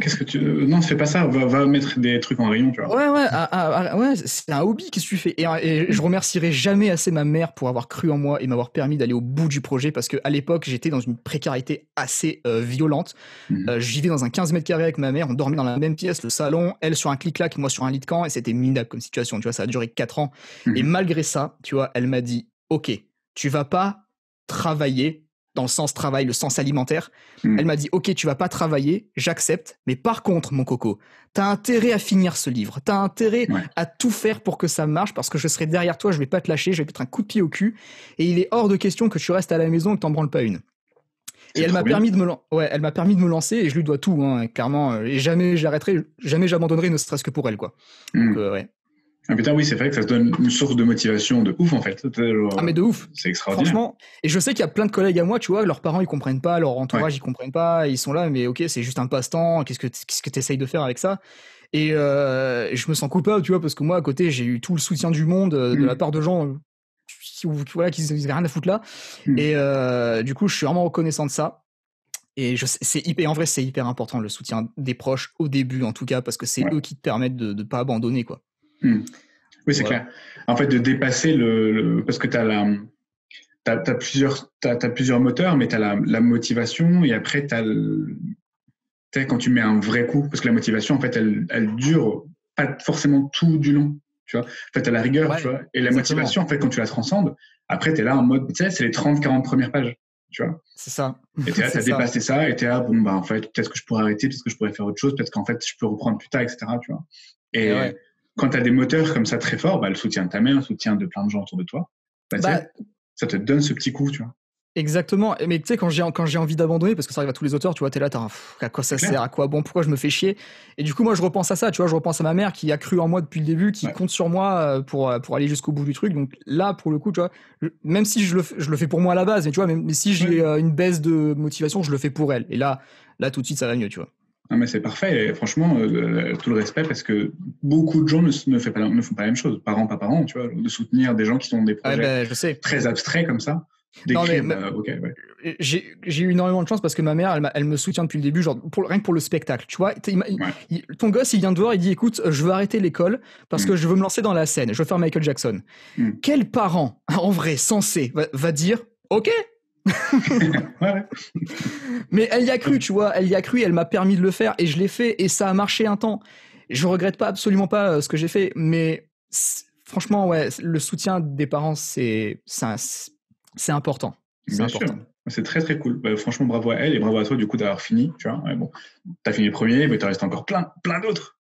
S1: Qu'est-ce que tu... Non, fais pas ça, va mettre des trucs en rayon, tu vois.
S2: Ouais, c'est un hobby, qu'est-ce que tu fais? Et je remercierai jamais assez ma mère pour avoir cru en moi et m'avoir permis d'aller au bout du projet, parce qu'à l'époque, j'étais dans une précarité assez violente. Je vivais dans un 15 mètres carrés avec ma mère, on dormait dans la même pièce, le salon, elle sur un clic-clac, moi sur un lit de camp, et c'était minable comme situation, tu vois, ça a duré 4 ans. Et malgré ça, tu vois, elle m'a dit, ok, tu vas pas travailler dans le sens travail, le sens alimentaire. Elle m'a dit, ok, tu vas pas travailler, j'accepte, mais par contre, mon coco, t'as intérêt à finir ce livre, t'as intérêt à tout faire pour que ça marche, parce que je serai derrière toi, je vais pas te lâcher, je vais te mettre un coup de pied au cul, et il est hors de question que tu restes à la maison et que t'en branles pas une. Et elle m'a permis de me lancer, et je lui dois tout, hein, clairement, et jamais j'arrêterai, jamais j'abandonnerai, ne serait-ce que pour elle, quoi. Donc, ouais.
S1: Ah putain, oui, c'est vrai que ça te donne une source de motivation de ouf, en fait.
S2: Ah, mais de ouf.
S1: C'est extraordinaire.
S2: Franchement. Et je sais qu'il y a plein de collègues à moi, tu vois, leurs parents, ils comprennent pas, leur entourage, ils comprennent pas, ils sont là, mais ok, c'est juste un passe-temps, qu'est-ce que t'essayes de faire avec ça? Et je me sens coupable, tu vois, parce que moi, à côté, j'ai eu tout le soutien du monde de la part de gens qui n'avaient rien à foutre là. Et du coup, je suis vraiment reconnaissant de ça. Et en vrai, c'est hyper important, le soutien des proches, au début, en tout cas, parce que c'est eux qui te permettent de ne pas abandonner, quoi.
S1: Oui, c'est clair. En fait, de dépasser parce que t'as plusieurs moteurs, mais t'as la motivation, et après t'as quand tu mets un vrai coup, parce que la motivation, en fait, elle dure pas forcément tout du long, tu vois. En fait, t'as la rigueur, tu vois. Et la motivation, en fait, quand tu la transcendes, après, t'es là en mode, tu sais, c'est les 30-40 premières pages, tu vois.
S2: C'est ça.
S1: Et t'es là, t'as dépassé ça, et t'es là, bon, bah, en fait, peut-être que je pourrais arrêter, peut-être que je pourrais faire autre chose, peut-être qu'en fait, je peux reprendre plus tard, etc., tu vois. Et quand tu as des moteurs comme ça très forts, le soutien de ta mère, le soutien de plein de gens autour de toi, ça te donne ce petit coup, tu vois.
S2: Exactement. Mais tu sais, quand j'ai envie d'abandonner, parce que ça arrive à tous les auteurs, tu vois, t'es là, à quoi ça sert, à quoi bon, pourquoi je me fais chier? Et du coup, moi, je repense à ça, tu vois, je repense à ma mère qui a cru en moi depuis le début, qui compte sur moi pour aller jusqu'au bout du truc. Donc là, pour le coup, tu vois, même si je le fais pour moi à la base, mais tu vois, mais si j'ai une baisse de motivation, je le fais pour elle. Et là, tout de suite, ça va mieux, tu vois.
S1: Non, mais c'est parfait. Et franchement, tout le respect, parce que beaucoup de gens ne font pas la même chose, parents, pas parents, tu vois, de soutenir des gens qui ont des projets très abstraits comme ça.
S2: J'ai eu énormément de chance parce que ma mère, elle me soutient depuis le début, genre rien que pour le spectacle, tu vois. Ton gosse, il vient de voir, il dit, écoute, je veux arrêter l'école parce que je veux me lancer dans la scène, je veux faire Michael Jackson. Quel parent, en vrai, sensé, va dire, ok. Mais elle y a cru, tu vois, elle m'a permis de le faire et je l'ai fait et ça a marché un temps. Je regrette absolument pas ce que j'ai fait, mais franchement, ouais, le soutien des parents, c'est important.
S1: Bien sûr. C'est très très cool. Franchement, bravo à elle et bravo à toi du coup d'avoir fini. Tu vois, bon, t'as fini le premier, mais t'en restes encore plein d'autres.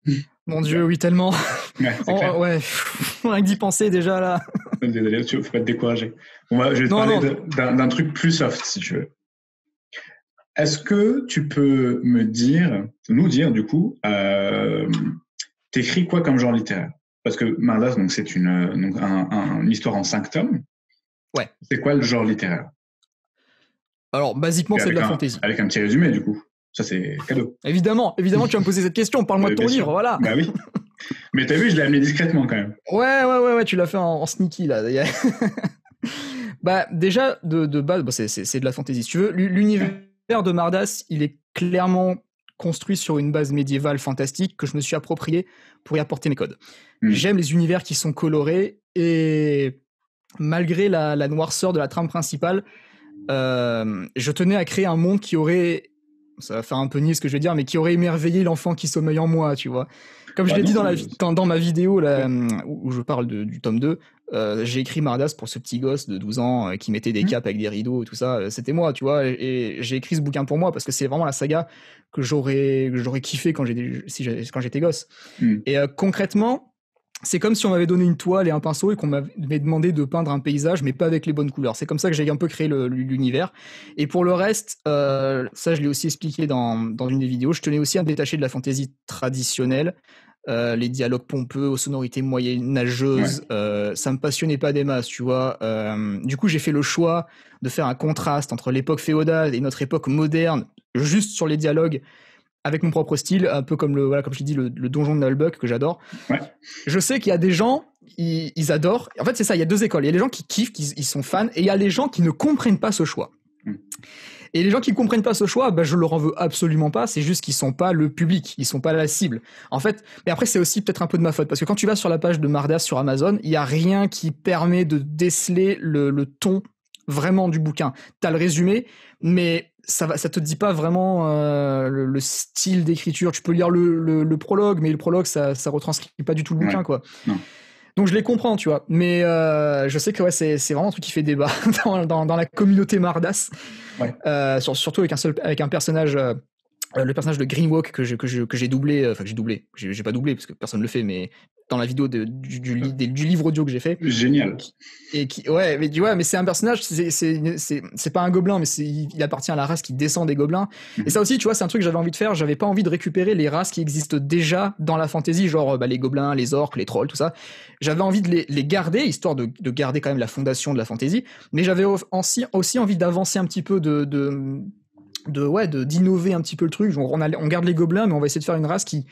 S2: Mon Dieu, oui, tellement. Rien que d'y penser déjà là.
S1: Désolé, faut pas te décourager. Je vais te parler d'un truc plus soft si tu veux. Est-ce que tu peux nous dire du coup, t'écris quoi comme genre littéraire? Parce que Mardas, donc c'est une histoire en 5 tomes.
S2: Ouais.
S1: C'est quoi le genre littéraire?
S2: Alors, basiquement, c'est de la fantasy.
S1: Avec un petit résumé, du coup. Ça, c'est cadeau.
S2: Évidemment, tu vas me poser cette question. Parle-moi de ton livre, voilà.
S1: Bah oui. Mais t'as vu, je l'ai amené discrètement quand même.
S2: Ouais, tu l'as fait en sneaky, là. Déjà, de base, c'est de la fantasy. Si tu veux, l'univers de Mardas, il est clairement construit sur une base médiévale fantastique que je me suis approprié pour y apporter mes codes. J'aime les univers qui sont colorés et malgré la noirceur de la trame principale, je tenais à créer un monde qui aurait, ça va faire un peu niais ce que je vais dire, mais qui aurait émerveillé l'enfant qui sommeille en moi, tu vois. Comme je l'ai dit dans ma vidéo là, où je parle du tome 2, j'ai écrit Mardas pour ce petit gosse de 12 ans qui mettait des capes avec des rideaux et tout ça. C'était moi, tu vois, et j'ai écrit ce bouquin pour moi parce que c'est vraiment la saga que j'aurais kiffé quand j'étais gosse. Et concrètement, c'est comme si on m'avait donné une toile et un pinceau et qu'on m'avait demandé de peindre un paysage, mais pas avec les bonnes couleurs. C'est comme ça que j'ai un peu créé l'univers. Et pour le reste, ça je l'ai aussi expliqué dans une des vidéos, je tenais aussi à me détacher de la fantaisie traditionnelle, les dialogues pompeux aux sonorités moyenâgeuses, ça me passionnait pas des masses, tu vois. Du coup, j'ai fait le choix de faire un contraste entre l'époque féodale et notre époque moderne, juste sur les dialogues, avec mon propre style, un peu comme comme je l'ai dit, le donjon de Nullbuck que j'adore. Ouais. Je sais qu'il y a des gens, ils adorent. En fait, c'est ça, il y a deux écoles. Il y a les gens qui kiffent, ils sont fans, et il y a les gens qui ne comprennent pas ce choix. Et les gens qui comprennent pas ce choix, bah, je leur en veux absolument pas. C'est juste qu'ils sont pas le public, ils sont pas la cible. En fait, mais après c'est aussi peut-être un peu de ma faute parce que quand tu vas sur la page de Mardas sur Amazon, il y a rien qui permet de déceler le ton vraiment du bouquin. T'as le résumé, mais ça te dit pas vraiment le style d'écriture. Tu peux lire le prologue, mais le prologue ça retranscrit pas du tout le bouquin, quoi.
S1: Non.
S2: Donc je les comprends, tu vois. Mais je sais que ouais, c'est vraiment un truc qui fait débat dans la communauté Mardas.
S1: Ouais.
S2: Surtout avec un personnage, le personnage de Greenwalk que j'ai doublé, enfin que j'ai doublé. J'ai pas doublé parce que personne le fait, mais dans la vidéo du livre audio que j'ai fait.
S1: Génial.
S2: Mais c'est un personnage, c'est pas un gobelin, mais il appartient à la race qui descend des gobelins. Et ça aussi, tu vois, c'est un truc que j'avais envie de faire. J'avais pas envie de récupérer les races qui existent déjà dans la fantasy, genre les gobelins, les orques, les trolls, tout ça. J'avais envie de les garder, histoire de garder quand même la fondation de la fantasy. Mais j'avais aussi envie d'avancer un petit peu d'innover un petit peu le truc. On garde les gobelins, mais on va essayer de faire une race qui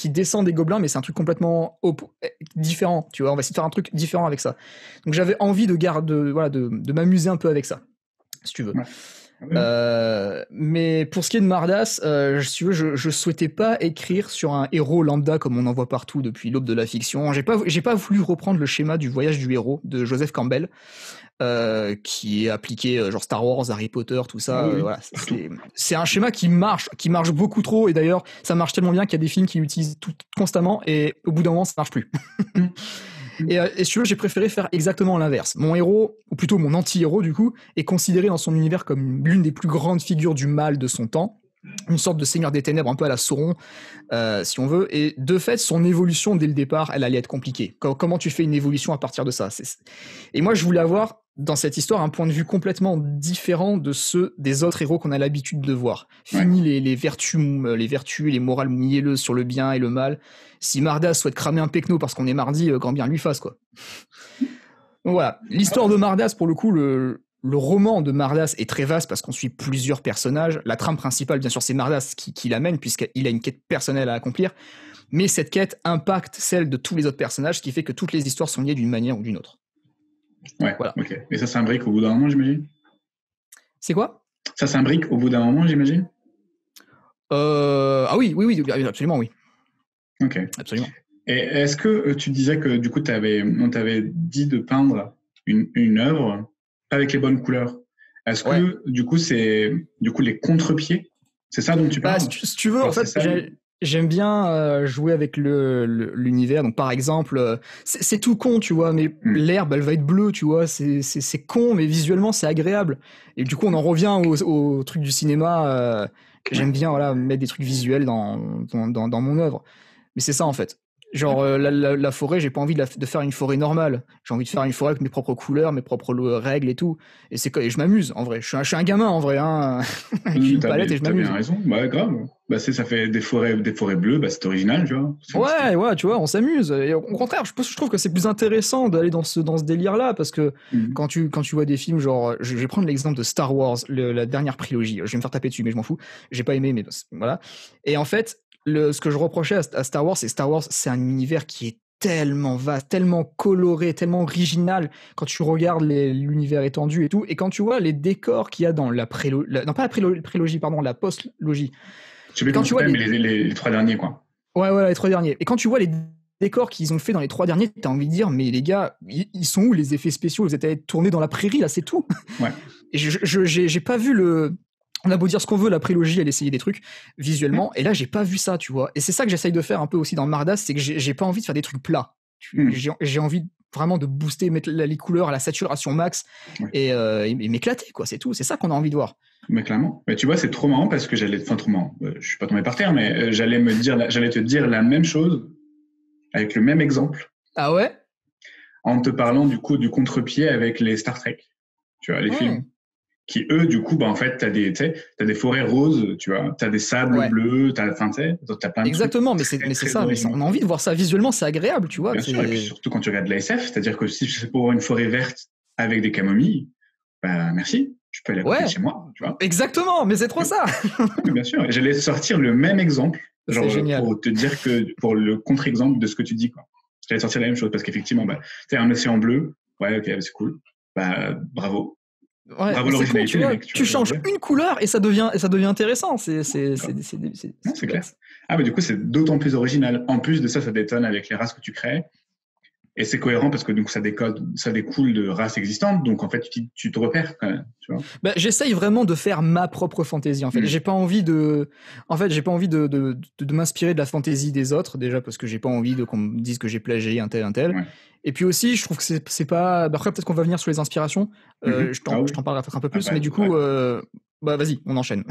S2: descend des gobelins, mais c'est un truc complètement différent, tu vois. On va essayer de faire un truc différent avec ça. Donc j'avais envie de m'amuser un peu avec ça, si tu veux. Ouais. Mais pour ce qui est de Mardas, si tu veux, je souhaitais pas écrire sur un héros lambda comme on en voit partout depuis l'aube de la fiction. J'ai pas voulu reprendre le schéma du voyage du héros de Joseph Campbell. Qui est appliqué genre Star Wars, Harry Potter, tout ça. Voilà, c'est un schéma qui marche beaucoup trop. Et d'ailleurs, ça marche tellement bien qu'il y a des films qui l'utilisent constamment. Et au bout d'un moment, ça marche plus. Et si tu veux, j'ai préféré faire exactement l'inverse. Mon héros, ou plutôt mon anti-héros du coup, est considéré dans son univers comme l'une des plus grandes figures du mal de son temps. Une sorte de seigneur des ténèbres un peu à la Sauron, si on veut, et de fait son évolution dès le départ elle allait être compliquée. Comment tu fais une évolution à partir de ça? Et moi je voulais avoir dans cette histoire un point de vue complètement différent de ceux des autres héros qu'on a l'habitude de voir. Fini les vertus et les morales mielleuses sur le bien et le mal. Si Mardas souhaite cramer un pecno parce qu'on est mardi, grand bien lui fasse, quoi. Donc voilà, l'histoire de Mardas, pour le coup, le roman de Mardas est très vaste parce qu'on suit plusieurs personnages. La trame principale, bien sûr, c'est Mardas qui l'amène puisqu'il a une quête personnelle à accomplir. Mais cette quête impacte celle de tous les autres personnages, ce qui fait que toutes les histoires sont liées d'une manière ou d'une autre.
S1: Ouais, voilà. Ok. Et ça s'imbrique au bout d'un moment, j'imagine?
S2: C'est quoi?
S1: Ça s'imbrique au bout d'un moment, j'imagine?
S2: Ah oui, absolument, oui.
S1: Ok.
S2: Absolument.
S1: Et est-ce que tu disais que du coup, on t'avait dit de peindre une œuvre avec les bonnes couleurs? Est-ce que du coup, c'est les contre-pieds? C'est ça dont tu parles?
S2: Si tu veux, en fait, j'aime bien jouer avec l'univers. Donc, par exemple, c'est tout con, tu vois, mais l'herbe, elle va être bleue, tu vois. C'est con, mais visuellement, c'est agréable. Et du coup, on en revient au truc du cinéma. J'aime bien mettre des trucs visuels dans mon œuvre. Mais c'est ça, en fait. Genre, la forêt, j'ai pas envie de faire une forêt normale. J'ai envie de faire une forêt avec mes propres couleurs, mes propres règles et tout. Et je m'amuse, en vrai. Je suis un gamin, en vrai, hein. Avec une palette et je m'amuse.
S1: T'as bien raison. Bah, grave. Bah, ça fait des forêts bleues, bah, c'est original, tu vois.
S2: Ouais, tu vois, on s'amuse. Et au contraire, je trouve que c'est plus intéressant d'aller dans ce délire-là, parce que quand tu vois des films, genre, je vais prendre l'exemple de Star Wars, la dernière prélogie. Je vais me faire taper dessus, mais je m'en fous. J'ai pas aimé, mais voilà. Et en fait, ce que je reprochais à Star Wars, c'est un univers qui est tellement vaste, tellement coloré, tellement original quand tu regardes l'univers étendu et tout, et quand tu vois les décors qu'il y a dans la prélogie, pardon, la post-logie.
S1: Je sais plus quand tu vois les 3 derniers, quoi.
S2: Ouais, les 3 derniers. Et quand tu vois les décors qu'ils ont fait dans les 3 derniers, t'as envie de dire, mais les gars, ils sont où les effets spéciaux? Ils étaient tournés dans la prairie, là, c'est tout.
S1: Ouais.
S2: Et j'ai pas vu on a beau dire ce qu'on veut, la prélogie, elle essayait des trucs visuellement, et là, j'ai pas vu ça, tu vois. Et c'est ça que j'essaye de faire un peu aussi dans Mardas, c'est que j'ai pas envie de faire des trucs plats. J'ai envie vraiment de booster, mettre les couleurs à la saturation max, et m'éclater, quoi, c'est tout. C'est ça qu'on a envie de voir.
S1: Mais clairement. Mais tu vois, c'est trop marrant parce que trop marrant. Je suis pas tombé par terre, mais j'allais te dire la même chose avec le même exemple.
S2: Ah ouais?
S1: En te parlant du coup du contre-pied avec les Star Trek. Tu vois, les films. Qui eux, du coup, bah, en fait, t'as des forêts roses, tu vois, t'as des sables bleus, t'as plein de
S2: Exactement, mais c'est ça, on a envie de voir ça visuellement, c'est agréable, tu vois.
S1: Bien sûr, et puis surtout quand tu regardes de la SF, c'est-à-dire que si c'est pour avoir une forêt verte avec des camomilles, bah, merci, je peux aller à côté de chez moi, tu vois.
S2: Exactement, mais c'est trop ça.
S1: Bien sûr, et j'allais sortir le même exemple, genre,
S2: génial.
S1: pour te dire pour le contre-exemple de ce que tu dis, quoi. J'allais sortir la même chose, parce qu'effectivement, bah, t'as un océan bleu, ouais, ok, c'est cool, bah, bravo.
S2: Ouais,
S1: Bravo
S2: c'est con,
S1: l'originalité, les mecs.
S2: tu changes une couleur et ça devient intéressant. C'est
S1: clair. Ah, mais du coup, c'est d'autant plus original. En plus de ça, ça détonne avec les races que tu crées. Et c'est cohérent parce que donc ça découle de races existantes. Donc en fait, tu te repères quand même. Tu vois,
S2: j'essaye vraiment de faire ma propre fantaisie. En fait, j'ai pas envie de m'inspirer de la fantaisie des autres déjà parce que j'ai pas envie qu'on me dise que j'ai plagié un tel.
S1: Ouais.
S2: Et puis aussi, je trouve que c'est pas. Après, peut-être qu'on va venir sur les inspirations. Je t'en parlerai peut-être un peu plus, mais du coup, vas-y, on enchaîne.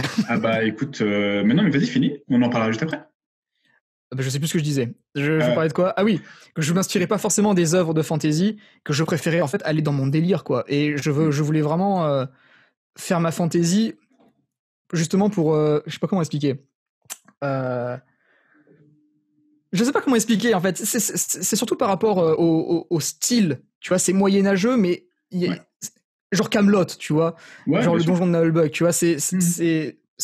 S1: Écoute, mais non, mais vas-y, fini. On en parlera juste après.
S2: Je sais plus ce que je disais. Je parlais de quoi? Ah oui, que je m'inspirais pas forcément des œuvres de fantasy, que je préférais en fait aller dans mon délire, quoi. Et je voulais vraiment faire ma fantasy justement pour, je sais pas comment expliquer. Je sais pas comment expliquer en fait. C'est surtout par rapport au style. Tu vois, c'est moyenâgeux, mais genre Camelot, tu vois, genre le donjon de Nullbug, tu vois, c'est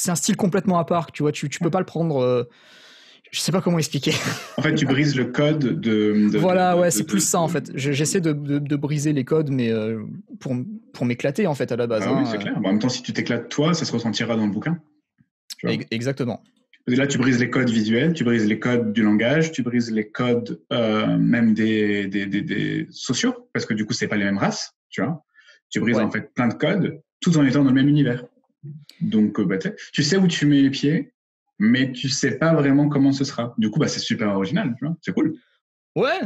S2: un style complètement à part. Tu vois, tu peux pas le prendre. Je sais pas comment expliquer.
S1: En fait, tu brises le code de
S2: voilà, c'est plus ça en fait. J'essaie de briser les codes, mais pour m'éclater en fait à la base.
S1: Oui, c'est clair. En même temps, si tu t'éclates toi, ça se ressentira dans le bouquin.
S2: Exactement.
S1: Là, tu brises les codes visuels, tu brises les codes du langage, tu brises les codes même des sociaux, parce que du coup, c'est pas les mêmes races, tu vois. Tu brises en fait plein de codes, tout en étant dans le même univers. Donc, tu sais où tu mets les pieds, mais tu sais pas vraiment comment ce sera. Du coup, c'est super original, tu vois. C'est cool.
S2: Ouais,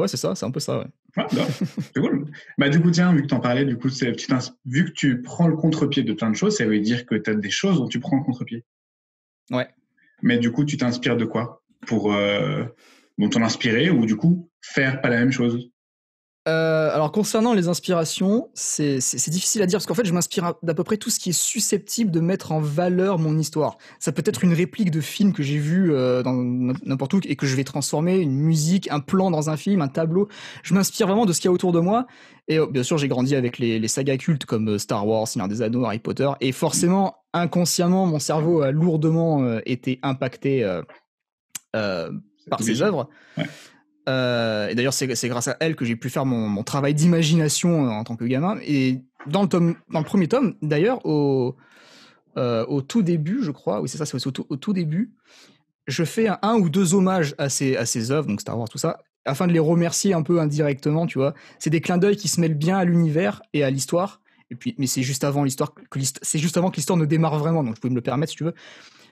S2: c'est ça, c'est un peu ça, ouais.
S1: C'est cool. Du coup, tiens, vu que t'en parlais, du coup, vu que tu prends le contre-pied de plein de choses, ça veut dire que tu as des choses dont tu prends le contre-pied.
S2: Ouais.
S1: Mais du coup, tu t'inspires de quoi pour dont t'en inspirer ou du coup faire pas la même chose?
S2: Alors concernant les inspirations, c'est difficile à dire parce qu'en fait je m'inspire d'à peu près tout ce qui est susceptible de mettre en valeur mon histoire. Ça peut être une réplique de film que j'ai vu dans n'importe où et que je vais transformer, une musique, un plan dans un film, un tableau. Je m'inspire vraiment de ce qu'il y a autour de moi. Et bien sûr j'ai grandi avec les sagas cultes comme Star Wars, Seigneur des Anneaux, Harry Potter. Et forcément, inconsciemment, mon cerveau a lourdement été impacté par ces œuvres.
S1: Ouais.
S2: Et d'ailleurs, c'est grâce à elle que j'ai pu faire mon travail d'imagination en tant que gamin. Et dans le premier tome, d'ailleurs, au tout début, je crois, oui, c'est ça, c'est au tout début, je fais un ou deux hommages à ces œuvres, donc Star Wars, tout ça, afin de les remercier un peu indirectement, tu vois. C'est des clins d'œil qui se mêlent bien à l'univers et à l'histoire. Et puis, mais c'est juste avant que l'histoire ne démarre vraiment, donc je pouvais me le permettre si tu veux.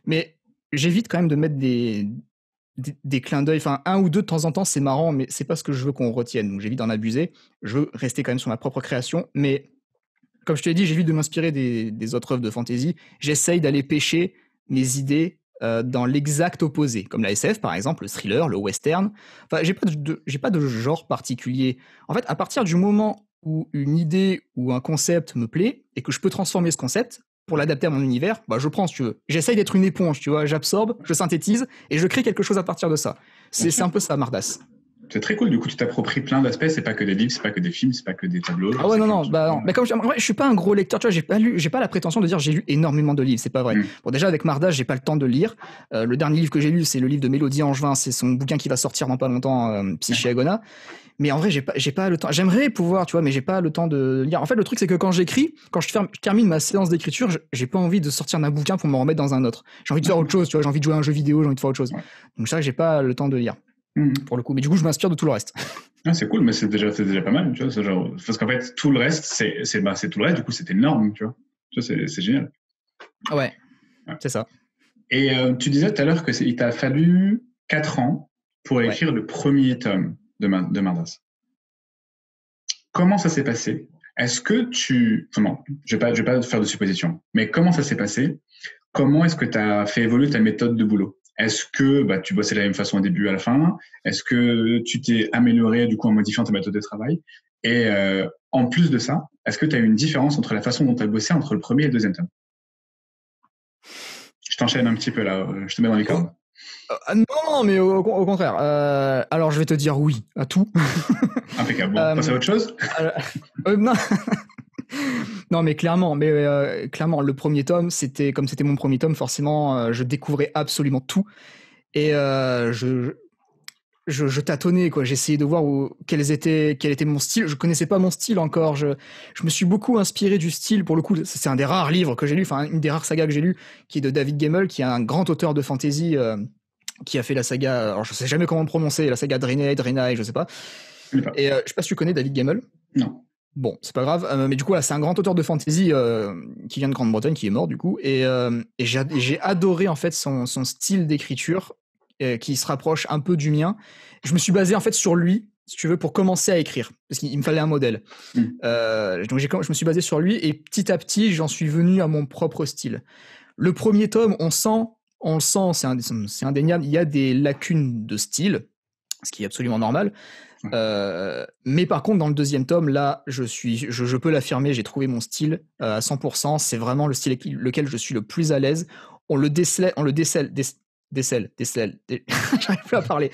S2: Mais j'évite quand même de mettre des clins d'œil, enfin un ou deux de temps en temps, c'est marrant, mais c'est pas ce que je veux qu'on retienne. Donc j'évite d'en abuser. Je veux rester quand même sur ma propre création, mais comme je te l'ai dit, j'évite de m'inspirer des autres œuvres de fantasy. J'essaye d'aller pêcher mes idées dans l'exact opposé, comme la SF par exemple, le thriller, le western. Enfin, j'ai pas de genre particulier. En fait, à partir du moment où une idée ou un concept me plaît et que je peux transformer ce concept pour l'adapter à mon univers, je prends si tu veux. J'essaye d'être une éponge, tu vois, j'absorbe, je synthétise et je crée quelque chose à partir de ça. C'est un peu ça, Mardas.
S1: C'est très cool, du coup tu t'appropries plein d'aspects, c'est pas que des livres, c'est pas que des films, c'est pas que des tableaux.
S2: Ah ouais, non. Mais comme je suis pas un gros lecteur, tu vois, j'ai pas la prétention de dire j'ai lu énormément de livres, c'est pas vrai. Bon, déjà avec Mardas, j'ai pas le temps de lire. Le dernier livre que j'ai lu, c'est le livre de Mélodie Angevin, c'est son bouquin qui va sortir dans pas longtemps, Psyché Agona. Mais en vrai, j'ai pas le temps. J'aimerais pouvoir, tu vois, mais j'ai pas le temps de lire. En fait, le truc, c'est que quand j'écris, quand je termine ma séance d'écriture, j'ai pas envie de sortir d'un bouquin pour me remettre dans un autre. J'ai envie de faire autre chose, tu vois, j'ai envie de jouer à un jeu vidéo, j'ai envie de faire autre chose. Donc c'est vrai que j'ai pas le temps de lire, pour le coup. Mais du coup, je m'inspire de tout le reste.
S1: C'est cool, mais c'est déjà pas mal, tu vois. Genre, parce qu'en fait, tout le reste, c'est tout le reste, du coup, c'est énorme, tu vois. Tu vois, c'est génial.
S2: Ouais, c'est ça.
S1: Et tu disais tout à l'heure qu'il t'a fallu 4 ans pour écrire le premier tome de Mardas. Comment ça s'est passé? Est-ce que non, je vais pas faire de suppositions, mais comment ça s'est passé? Comment est-ce que tu as fait évoluer ta méthode de boulot? Est-ce que tu bossais de la même façon au début à la fin? Est-ce que tu t'es amélioré du coup en modifiant ta méthode de travail? Et en plus de ça, est-ce que tu as eu une différence entre la façon dont tu as bossé entre le premier et le deuxième tome? Je t'enchaîne un petit peu là, je te mets dans les cordes.
S2: Non, mais au contraire. Alors, je vais te dire oui à tout.
S1: Impeccable. Bon, passe à autre chose.
S2: Non. Non, mais clairement, le premier tome, c'était mon premier tome, forcément, je découvrais absolument tout. Et je tâtonnais, quoi. J'essayais de voir quel était mon style. Je connaissais pas mon style encore. Je me suis beaucoup inspiré du style. Pour le coup, c'est un des rares livres que j'ai lu, enfin une des rares sagas que j'ai lu, qui est de David Gemmell, qui est un grand auteur de fantasy, qui a fait la saga. Alors je sais jamais comment le prononcer, la saga Draenei, je sais pas. Et je sais pas si tu connais David Gemmell.
S1: Non.
S2: Bon, c'est pas grave, mais du coup, là, c'est un grand auteur de fantasy qui vient de Grande-Bretagne, qui est mort du coup, et j'ai adoré en fait son style d'écriture qui se rapproche un peu du mien. Je me suis basé en fait sur lui, si tu veux, pour commencer à écrire, parce qu'il me fallait un modèle. Donc je me suis basé sur lui, et petit à petit, j'en suis venu à mon propre style. Le premier tome, on le sent, c'est indéniable, il y a des lacunes de style, ce qui est absolument normal. Mais par contre, dans le deuxième tome, là, je peux l'affirmer, j'ai trouvé mon style à 100%. C'est vraiment le style avec lequel je suis le plus à l'aise. On le décèle. J'arrive plus à parler.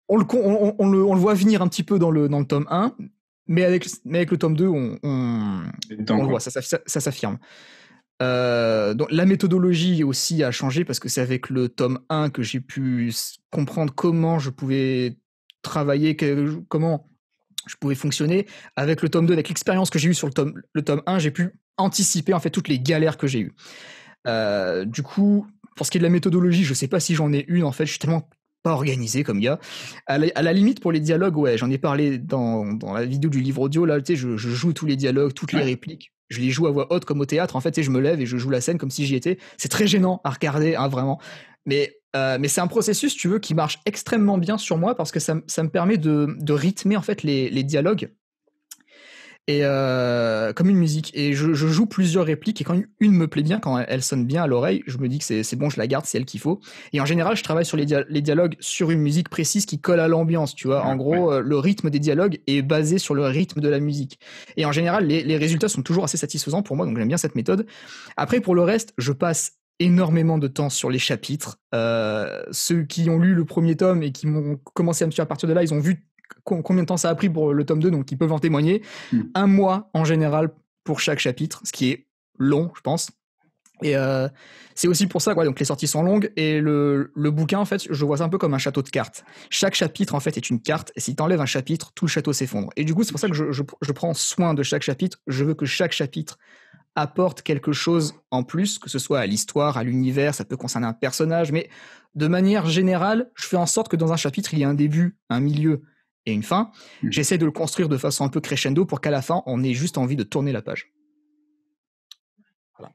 S2: On le voit venir un petit peu dans le tome 1, mais avec le tome 2, on le voit, ça s'affirme. Donc la méthodologie aussi a changé parce que c'est avec le tome 1 que j'ai pu comprendre comment je pouvais travailler, comment je pouvais fonctionner. Avec le tome 2, avec l'expérience que j'ai eue sur le tome 1, j'ai pu anticiper en fait toutes les galères que j'ai eues. Du coup, pour ce qui est de la méthodologie, je sais pas si j'en ai une en fait, je suis tellement pas organisé comme gars. À la limite, pour les dialogues, ouais, j'en ai parlé dans la vidéo du livre audio, là, tu sais, je joue tous les dialogues, toutes les répliques. Je les joue à voix haute comme au théâtre, en fait, tu sais, je me lève et je joue la scène comme si j'y étais. C'est très gênant à regarder, hein, vraiment. Mais c'est un processus, tu veux, qui marche extrêmement bien sur moi parce que ça me permet de rythmer, en fait, les dialogues. Et comme une musique. Et je joue plusieurs répliques, et quand une me plaît bien, quand elle sonne bien à l'oreille, je me dis que c'est bon, je la garde, c'est elle qu'il faut. Et en général, je travaille sur les dialogues sur une musique précise qui colle à l'ambiance, tu vois. En gros, le rythme des dialogues est basé sur le rythme de la musique. Et en général, les résultats sont toujours assez satisfaisants pour moi, donc j'aime bien cette méthode. Après, pour le reste, je passe énormément de temps sur les chapitres. Ceux qui ont lu le premier tome et qui m'ont commencé à me suivre à partir de là, ils ont vu combien de temps ça a pris pour le tome 2, donc ils peuvent en témoigner. 1 mois en général pour chaque chapitre, ce qui est long, je pense. Et c'est aussi pour ça, quoi, donc les sorties sont longues, et le bouquin, en fait, je vois ça un peu comme un château de cartes. Chaque chapitre, en fait, est une carte, et si t'enlèves un chapitre, tout le château s'effondre. Et du coup, c'est pour ça que je prends soin de chaque chapitre. Je veux que chaque chapitre apporte quelque chose en plus, que ce soit à l'histoire, à l'univers, ça peut concerner un personnage, mais de manière générale, je fais en sorte que dans un chapitre, il y ait un début, un milieu et une fin. J'essaie de le construire de façon un peu crescendo pour qu'à la fin, on ait juste envie de tourner la page. Voilà.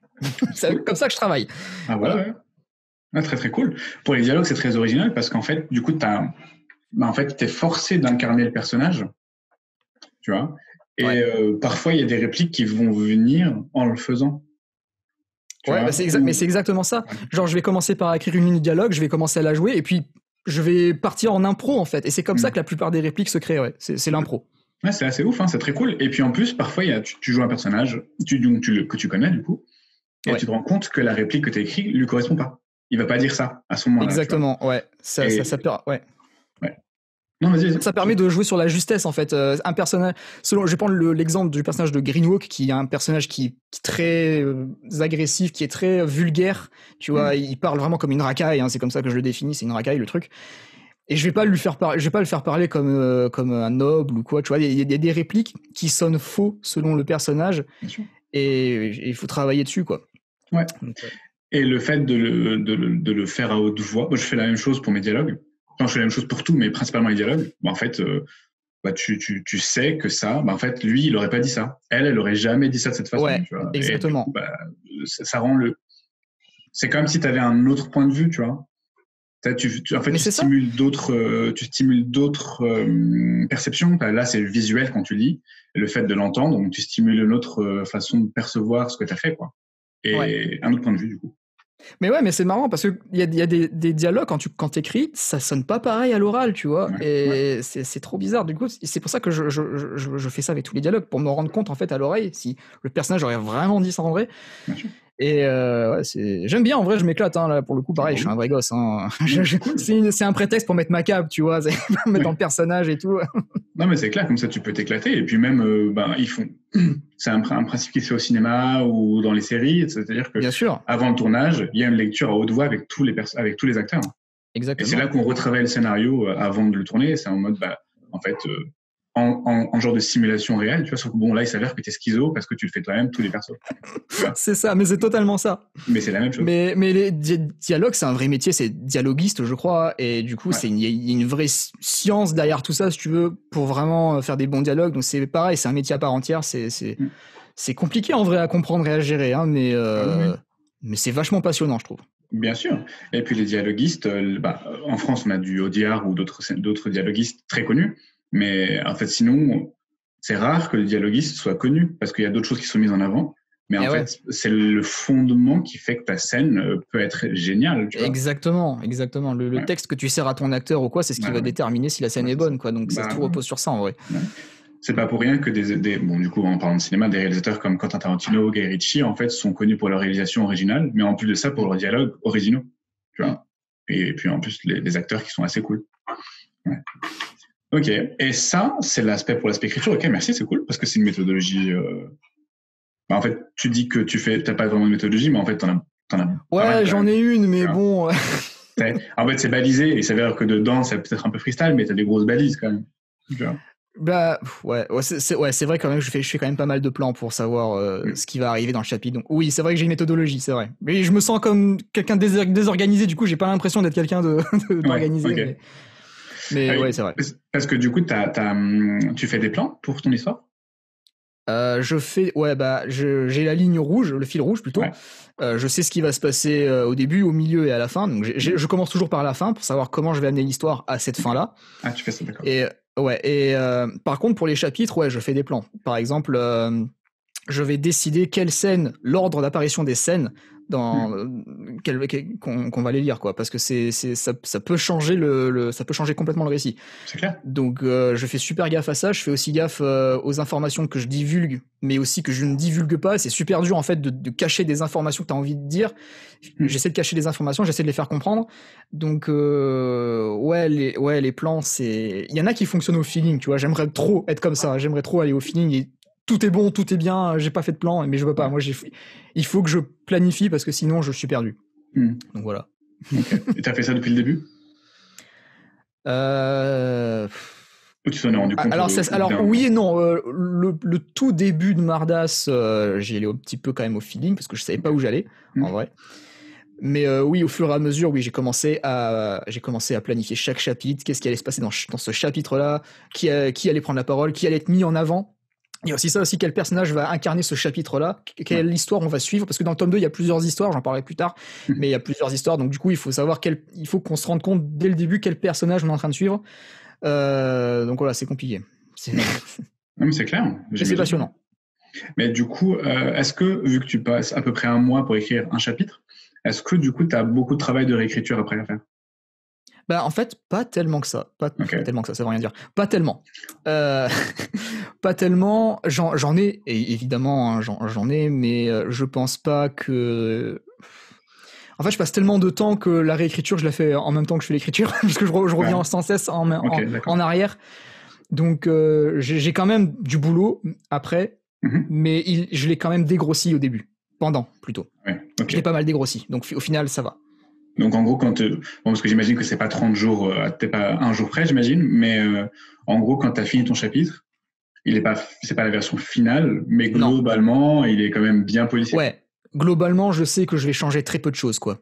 S2: C'est comme ça que je travaille.
S1: Ah voilà. Ouais. Ah, très très cool. Pour les dialogues, c'est très original parce qu'en fait, du coup, t'es forcé d'incarner le personnage, tu vois. Et parfois, il y a des répliques qui vont venir en le faisant.
S2: Mais c'est exactement ça. Genre, je vais commencer par écrire une ligne de dialogue, je vais commencer à la jouer, et puis je vais partir en impro, en fait. Et c'est comme ça que la plupart des répliques se créent, ouais. C'est l'impro.
S1: Ouais, c'est assez ouf, hein, c'est très cool. Et puis en plus, parfois, tu joues un personnage que tu connais, du coup, et tu te rends compte que la réplique que tu as écrite lui correspond pas. Il va pas dire ça à ce moment-là.
S2: Exactement, ouais. Ça
S1: ouais. Non, vas-y.
S2: Ça permet de jouer sur la justesse, en fait. Un personnage, je vais prendre l'exemple du personnage de Greenwalk, qui est un personnage qui est très agressif, qui est très vulgaire. Tu vois, il parle vraiment comme une racaille, hein, c'est comme ça que je le définis, c'est une racaille, le truc. Et je vais pas le faire parler comme un noble ou quoi, tu vois. Il y a des répliques qui sonnent faux selon le personnage. Et il faut travailler dessus, quoi.
S1: Ouais. Et le fait de le faire à haute voix, moi je fais la même chose pour mes dialogues. Enfin, je fais la même chose pour tout, mais principalement les dialogues. En fait, tu sais que ça, en fait, lui, il aurait pas dit ça. Elle aurait jamais dit ça de cette façon.
S2: Ouais,
S1: tu vois.
S2: exactement.
S1: Et du coup, ça rend c'est comme si tu avais un autre point de vue, tu vois. Tu stimules d'autres perceptions. Là, c'est visuel quand tu lis. Le fait de l'entendre, donc tu stimules une autre façon de percevoir ce que tu as fait, quoi. Et un autre point de vue, du coup.
S2: Mais ouais, mais c'est marrant parce qu'il y a des dialogues quand t'écris, ça sonne pas pareil à l'oral, tu vois. Et c'est trop bizarre. Du coup, c'est pour ça que je fais ça avec tous les dialogues, pour me rendre compte, en fait, à l'oreille, si le personnage aurait vraiment dit ça en vrai. Et j'aime bien, en vrai, je m'éclate, hein, là, pour le coup, pareil, je suis un vrai gosse, hein. C'est un prétexte pour mettre ma cape, tu vois, pour mettre dans le personnage et tout.
S1: Non, mais c'est clair, comme ça, tu peux t'éclater. Et puis même, ils font... C'est un principe qui se fait au cinéma ou dans les séries, c'est-à-dire que
S2: bien sûr,
S1: avant le tournage, il y a une lecture à haute voix avec tous les acteurs.
S2: Exactement.
S1: Et c'est là qu'on retravaille le scénario avant de le tourner. C'est en mode, en fait, en genre de simulation réelle, tu vois, sauf que bon, là, il s'avère que t'es schizo parce que tu le fais toi-même, tous les persos.
S2: C'est ça, mais c'est totalement ça.
S1: Mais c'est la même chose.
S2: Mais les dialogues, c'est un vrai métier, c'est dialoguiste, je crois, et du coup, il y a une vraie science derrière tout ça, si tu veux, pour vraiment faire des bons dialogues. Donc c'est pareil, c'est un métier à part entière, c'est compliqué en vrai à comprendre et à gérer, hein, mais c'est vachement passionnant, je trouve.
S1: Bien sûr. Et puis les dialoguistes, en France, on a du Audiard ou d'autres dialoguistes très connus. Mais en fait, sinon, c'est rare que le dialoguiste soit connu parce qu'il y a d'autres choses qui sont mises en avant. Mais en fait, c'est le fondement qui fait que ta scène peut être géniale. Tu vois.
S2: Exactement. Le texte que tu sers à ton acteur ou quoi, c'est ce qui va déterminer si la scène est bonne, quoi. Donc tout repose sur ça en vrai.
S1: Ouais. C'est pas pour rien que bon, du coup, en parlant de cinéma, des réalisateurs comme Quentin Tarantino, Guy Ritchie, en fait, sont connus pour leur réalisation originale, mais en plus de ça, pour leurs dialogues originaux. Tu vois. Et puis en plus, les acteurs qui sont assez cool. Ouais. Ok, et ça, c'est l'aspect écriture. Ok, merci, c'est cool, parce que c'est une méthodologie. En fait, tu dis que t'as pas vraiment de méthodologie, mais en fait, t'en as.
S2: Ouais, j'en ai une, mais bon.
S1: En fait, c'est balisé, et il s'avère que dedans, c'est peut-être un peu freestyle, mais t'as des grosses balises quand même. Tu vois.
S2: C'est vrai quand même que je fais quand même pas mal de plans pour savoir ce qui va arriver dans le chapitre. Donc oui, c'est vrai que j'ai une méthodologie, c'est vrai. Mais je me sens comme quelqu'un de désorganisé, du coup, j'ai pas l'impression d'être quelqu'un d'organisé.
S1: Okay.
S2: Mais ouais, c'est vrai.
S1: Parce que du coup, tu fais des plans pour ton histoire ?
S2: J'ai la ligne rouge, le fil rouge plutôt. Ouais. Je sais ce qui va se passer au début, au milieu et à la fin. Donc je commence toujours par la fin pour savoir comment je vais amener l'histoire à cette fin-là.
S1: Ah, tu fais ça, d'accord.
S2: Et par contre, pour les chapitres, je fais des plans. Par exemple, je vais décider quelle scène, l'ordre d'apparition des scènes qu'on va les lire, quoi, parce que ça peut changer ça peut changer complètement le récit.
S1: C'est clair.
S2: Donc je fais super gaffe à ça. Je fais aussi gaffe aux informations que je divulgue, mais aussi que je ne divulgue pas. C'est super dur en fait de cacher des informations que tu as envie de dire. J'essaie de cacher des informations, j'essaie de les faire comprendre. Donc les plans, il y en a qui fonctionnent au feeling, tu vois. J'aimerais trop être comme ça. J'aimerais trop aller au feeling et tout est bon, tout est bien, j'ai pas fait de plan, mais je veux pas. Moi, il faut que je planifie parce que sinon, je suis perdu. Donc voilà.
S1: Okay. Et t'as fait ça depuis le début ? Ou tu t'en es rendu compte ?
S2: Alors oui et non. Le tout début de Mardas, j'y allais un petit peu quand même au feeling parce que je savais pas où j'allais, en vrai. Mais oui, au fur et à mesure, oui, j'ai commencé à planifier chaque chapitre, qu'est-ce qui allait se passer dans ce chapitre-là, qui allait prendre la parole, qui allait être mis en avant. Il y a aussi ça aussi, quel personnage va incarner ce chapitre-là, quelle histoire on va suivre, parce que dans le tome 2, il y a plusieurs histoires, j'en parlerai plus tard, mais il y a plusieurs histoires, donc du coup, il faut savoir il faut qu'on se rende compte dès le début quel personnage on est en train de suivre. Donc voilà, c'est compliqué.
S1: Non, mais c'est clair.
S2: Mais c'est passionnant.
S1: Mais du coup, est-ce que, vu que tu passes à peu près un mois pour écrire un chapitre, est-ce que du coup, tu as beaucoup de travail de réécriture après à faire ?
S2: En fait, pas tellement que ça. Pas tellement que ça veut rien dire. Pas tellement. Pas tellement. J'en ai, et évidemment, hein, j'en ai, mais je pense pas que. En fait, je passe tellement de temps que la réécriture, je la fais en même temps que je fais l'écriture, parce que je reviens sans cesse en arrière. Donc, j'ai quand même du boulot après, mais je l'ai quand même dégrossi au début. Pendant, plutôt. Je l'ai pas mal dégrossi. Donc, au final, ça va.
S1: Donc en gros, parce que j'imagine que c'est pas 30 jours, t'es pas un jour près, j'imagine, mais en gros, quand tu as fini ton chapitre, c'est pas la version finale, mais globalement, il est quand même bien policier.
S2: Ouais, globalement, je sais que je vais changer très peu de choses, quoi.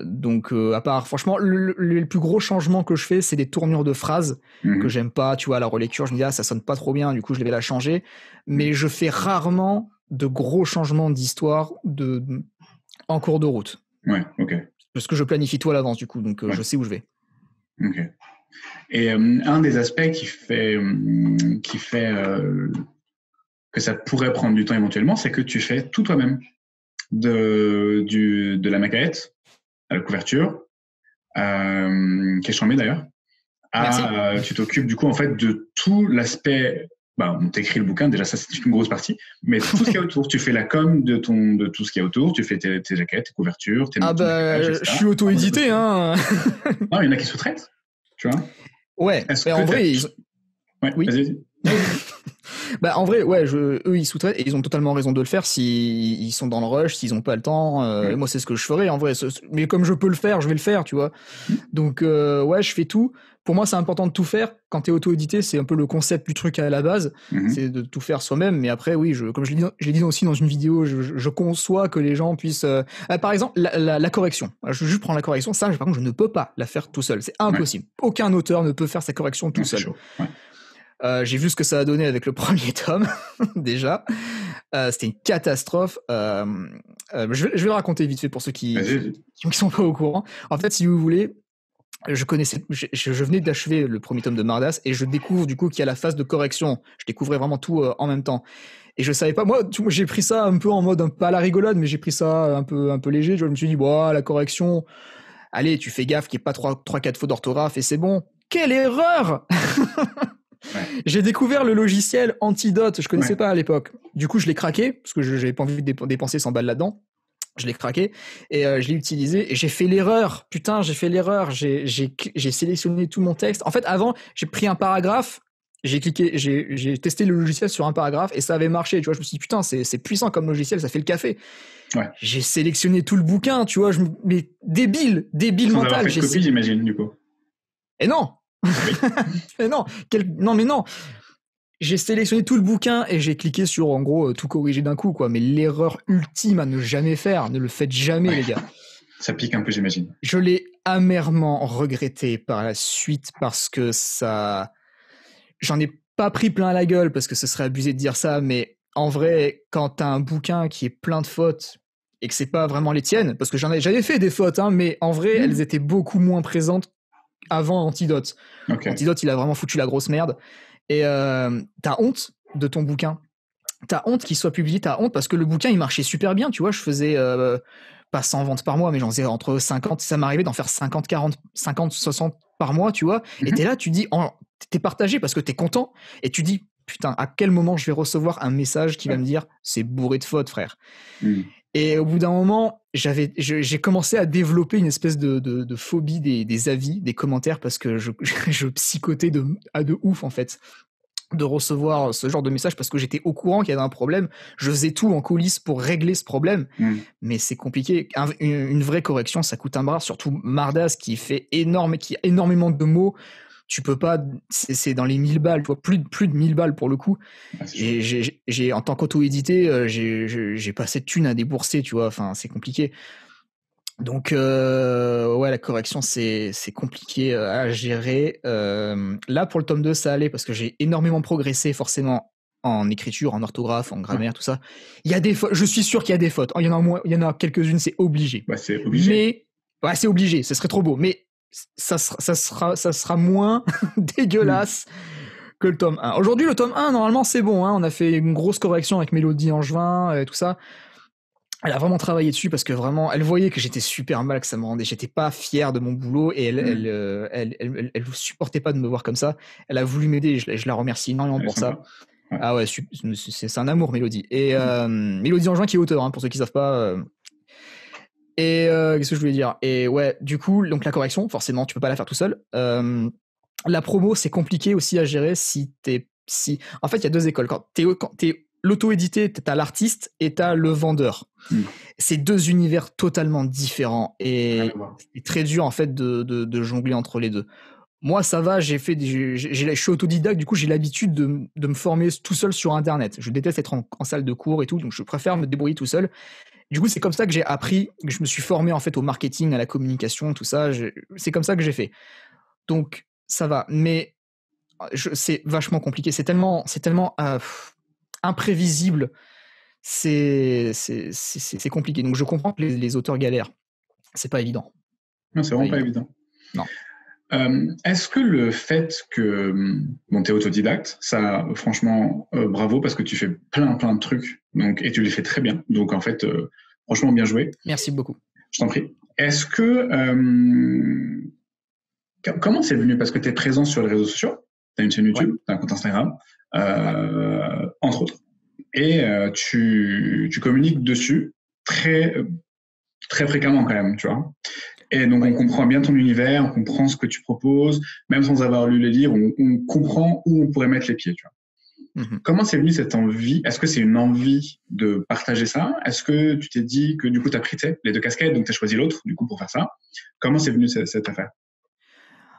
S2: Donc à part, franchement, le plus gros changement que je fais, c'est des tournures de phrases que j'aime pas, tu vois, à la relecture, je me dis ça sonne pas trop bien, du coup je vais la changer, mais je fais rarement de gros changements d'histoire en cours de route.
S1: Ouais, ok.
S2: Parce que je planifie tout à l'avance, du coup, donc je sais où je vais.
S1: Ok. Et un des aspects qui fait que ça pourrait prendre du temps éventuellement, c'est que tu fais tout toi-même. De la maquette à la couverture, qui est chambée d'ailleurs, tu t'occupes du coup en fait de tout l'aspect. On t'écrit le bouquin, déjà ça c'est une grosse partie, mais tout ce qu'il y a autour, tu fais la com de tout ce qu'il y a autour, tu fais tes jaquettes, tes couvertures, tes
S2: je suis auto-édité, hein.
S1: Non, il y en a qui sous-traitent, tu vois.
S2: Ouais, en vrai,
S1: Ouais, oui. Vas-y.
S2: Bah en vrai, ouais, eux ils sous-traitent et ils ont totalement raison de le faire s'ils sont dans le rush, s'ils ont pas le temps. Moi c'est ce que je ferais en vrai. Mais comme je peux le faire, je vais le faire, tu vois. Donc ouais, je fais tout. Pour moi, c'est important de tout faire. Quand t'es auto-édité, c'est un peu le concept du truc à la base, c'est de tout faire soi-même. Mais après, oui, comme je l'ai dit aussi dans une vidéo, je conçois que les gens puissent. Par exemple, la correction. Je juste prendre la correction. Ça, par contre, je ne peux pas la faire tout seul. C'est impossible. Aucun auteur ne peut faire sa correction tout seul. J'ai vu ce que ça a donné avec le premier tome, déjà. C'était une catastrophe. Je vais le raconter vite fait pour ceux qui sont pas au courant. En fait, si vous voulez, je venais d'achever le premier tome de Mardas et je découvre du coup qu'il y a la phase de correction. Je découvrais vraiment tout en même temps. Et je savais pas, moi, j'ai pris ça un peu en mode, pas à la rigolade, mais j'ai pris ça un peu léger. Je me suis dit, la correction, allez, tu fais gaffe qu'il n'y ait pas 3-4 fautes d'orthographe et c'est bon. Quelle erreur! J'ai découvert le logiciel Antidote, je connaissais pas à l'époque. Du coup, je l'ai craqué, parce que j'avais pas envie de dépenser 100 balles là-dedans. Je l'ai craqué et je l'ai utilisé et j'ai fait l'erreur. Putain, j'ai fait l'erreur. J'ai sélectionné tout mon texte. En fait, avant, j'ai pris un paragraphe, j'ai testé le logiciel sur un paragraphe et ça avait marché. Tu vois, je me suis dit, putain, c'est puissant comme logiciel, ça fait le café. J'ai sélectionné tout le bouquin, tu vois, mais débile
S1: Sans
S2: mental.
S1: Avoir fait de copie, j'imagine, du coup.
S2: Et non! Et non! Non. J'ai sélectionné tout le bouquin et j'ai cliqué sur, en gros, tout corriger d'un coup, quoi. Mais l'erreur ultime à ne jamais faire, ne le faites jamais, les gars.
S1: Ça pique un peu, j'imagine.
S2: Je l'ai amèrement regretté par la suite parce que ça... J'en ai pas pris plein la gueule parce que ce serait abusé de dire ça, mais en vrai, quand t'as un bouquin qui est plein de fautes et que c'est pas vraiment les tiennes, parce que j'avais fait des fautes, hein, mais en vrai, elles étaient beaucoup moins présentes avant Antidote. Antidote, il a vraiment foutu la grosse merde. Et t'as honte de ton bouquin. T'as honte qu'il soit publié, t'as honte parce que le bouquin, il marchait super bien, tu vois. Je faisais pas 100 ventes par mois, mais j'en faisais entre 50. Ça m'arrivait d'en faire 50, 40, 50, 60 par mois, tu vois. Et t'es là, tu dis, t'es partagé parce que t'es content. Et tu dis, putain, à quel moment je vais recevoir un message qui va me dire, c'est bourré de fautes, frère. Et au bout d'un moment, j'ai commencé à développer une espèce de phobie des avis, des commentaires, parce que je psychotais de ouf, en fait, de recevoir ce genre de message, parce que j'étais au courant qu'il y avait un problème. Je faisais tout en coulisses pour régler ce problème, mais c'est compliqué. Une vraie correction, ça coûte un bras, surtout Mardas qui a énormément de mots. Tu peux pas, c'est dans les 1000 balles, tu vois, plus de 1000 balles pour le coup. Et j'ai en tant qu'auto-édité, j'ai pas cette thune à débourser, tu vois, enfin, c'est compliqué. Donc, la correction, c'est compliqué à gérer. Là, pour le tome 2, ça allait parce que j'ai énormément progressé, forcément, en écriture, en orthographe, en grammaire, tout ça. Il y a des fautes, je suis sûr qu'il y a des fautes. Il y en a quelques-unes, c'est obligé.
S1: C'est obligé.
S2: Mais, c'est obligé, ce serait trop beau. Mais, ça sera moins dégueulasse que le tome 1. Aujourd'hui, le tome 1, normalement, c'est bon. On a fait une grosse correction avec Mélodie Angevin et tout ça. Elle a vraiment travaillé dessus parce que vraiment, elle voyait que j'étais super mal, que ça me rendait. J'étais pas fier de mon boulot et elle supportait pas de me voir comme ça. Elle a voulu m'aider. Je la remercie énormément pour ça. Ah ouais, c'est un amour, Mélodie. Et Mélodie Angevin qui est auteur, pour ceux qui savent pas. Et qu'est-ce que je voulais dire? Et ouais, du coup, donc la correction, forcément, tu peux pas la faire tout seul. La promo, c'est compliqué aussi à gérer En fait, il y a deux écoles. Quand t'es l'auto-édité, t'as l'artiste et t'as le vendeur. C'est deux univers totalement différents et c'est très dur en fait de jongler entre les deux. Moi, ça va, je suis autodidacte, du coup, j'ai l'habitude de me former tout seul sur Internet. Je déteste être en salle de cours et tout, donc je préfère me débrouiller tout seul. Du coup, c'est comme ça que j'ai appris, que je me suis formé en fait au marketing, à la communication, tout ça. C'est comme ça que j'ai fait. Donc, ça va. Mais c'est vachement compliqué. C'est tellement imprévisible. C'est compliqué. Donc, je comprends que les auteurs galèrent. C'est pas évident.
S1: Non, c'est vraiment pas évident.
S2: Non.
S1: Est-ce que le fait que tu es autodidacte, ça, franchement, bravo, parce que tu fais plein de trucs, et tu les fais très bien. Donc, en fait, franchement, bien joué.
S2: Merci beaucoup.
S1: Je t'en prie. Est-ce que... comment c'est venu? Parce que tu es présent sur les réseaux sociaux, tu as une chaîne YouTube, tu as un compte Instagram, entre autres, et tu communiques dessus très fréquemment quand même, tu vois. Et donc, on comprend bien ton univers, on comprend ce que tu proposes, même sans avoir lu les livres, on comprend où on pourrait mettre les pieds, tu vois. Comment c'est venu cette envie? Est-ce que c'est une envie de partager ça? Est-ce que tu t'es dit que du coup, tu as pris les deux casquettes, donc tu as choisi l'autre du coup pour faire ça? Comment c'est venu cette affaire?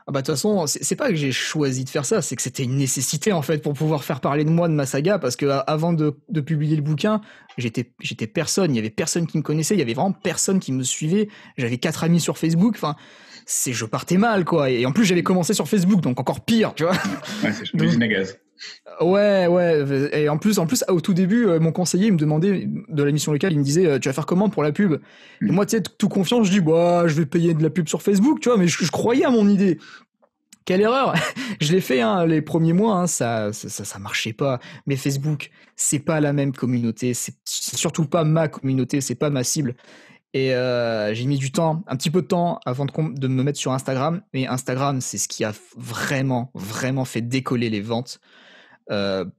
S2: Ah bah de toute façon, c'est pas que j'ai choisi de faire ça, c'est que c'était une nécessité en fait pour pouvoir faire parler de moi, de ma saga, parce que avant de publier le bouquin, j'étais personne, il y avait personne qui me connaissait, il y avait vraiment personne qui me suivait, j'avais 4 amis sur Facebook, enfin je partais mal quoi, et en plus j'avais commencé sur Facebook, donc encore pire, tu vois.
S1: Ouais, c'est l'usine à gaz.
S2: Ouais, et en plus, au tout début, mon conseiller il me demandait de la mission locale, il me disait, tu vas faire comment pour la pub? Et moi, tu sais, tout confiant, je dis, bah, je vais payer de la pub sur Facebook, tu vois, mais je croyais à mon idée. Quelle erreur! Je l'ai fait, hein, les premiers mois, hein, ça marchait pas. Mais Facebook, c'est pas la même communauté, c'est surtout pas ma communauté, c'est pas ma cible. Et j'ai mis du temps, un petit peu de temps avant de me mettre sur Instagram. Mais Instagram, c'est ce qui a vraiment, vraiment fait décoller les ventes.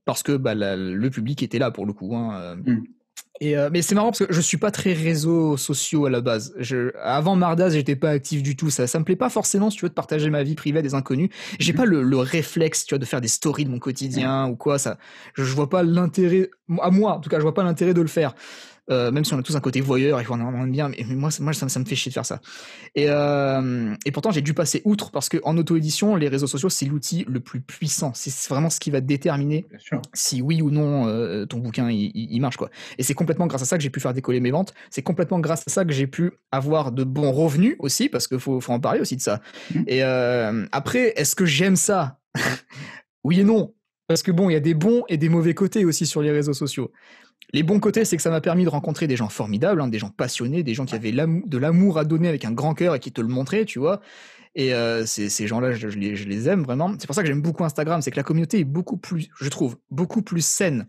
S2: Parce que bah, le public était là pour le coup. Hein. Mais c'est marrant parce que je suis pas très réseaux sociaux à la base. Avant Mardas, j'étais pas actif du tout. Ça me plaît pas forcément, si tu veux, de partager ma vie privée à des inconnus. J'ai pas le réflexe, tu vois, de faire des stories de mon quotidien ou quoi. Je vois pas l'intérêt, à moi en tout cas, je vois pas l'intérêt de le faire. Même si on a tous un côté voyeur et qu'on en aime bien, mais moi ça me fait chier de faire ça. Et pourtant j'ai dû passer outre parce que en auto-édition, les réseaux sociaux c'est l'outil le plus puissant. C'est vraiment ce qui va déterminer si oui ou non ton bouquin il marche quoi. Et c'est complètement grâce à ça que j'ai pu faire décoller mes ventes. C'est complètement grâce à ça que j'ai pu avoir de bons revenus aussi parce que faut en parler aussi de ça. Et après, est-ce que j'aime ça? Oui et non. Parce que bon, il y a des bons et des mauvais côtés aussi sur les réseaux sociaux. Les bons côtés, c'est que ça m'a permis de rencontrer des gens formidables, hein, des gens passionnés, des gens qui avaient de l'amour à donner avec un grand cœur et qui te le montraient, tu vois. Et ces gens-là, je les aime vraiment. C'est pour ça que j'aime beaucoup Instagram, c'est que la communauté est beaucoup plus, je trouve, beaucoup plus saine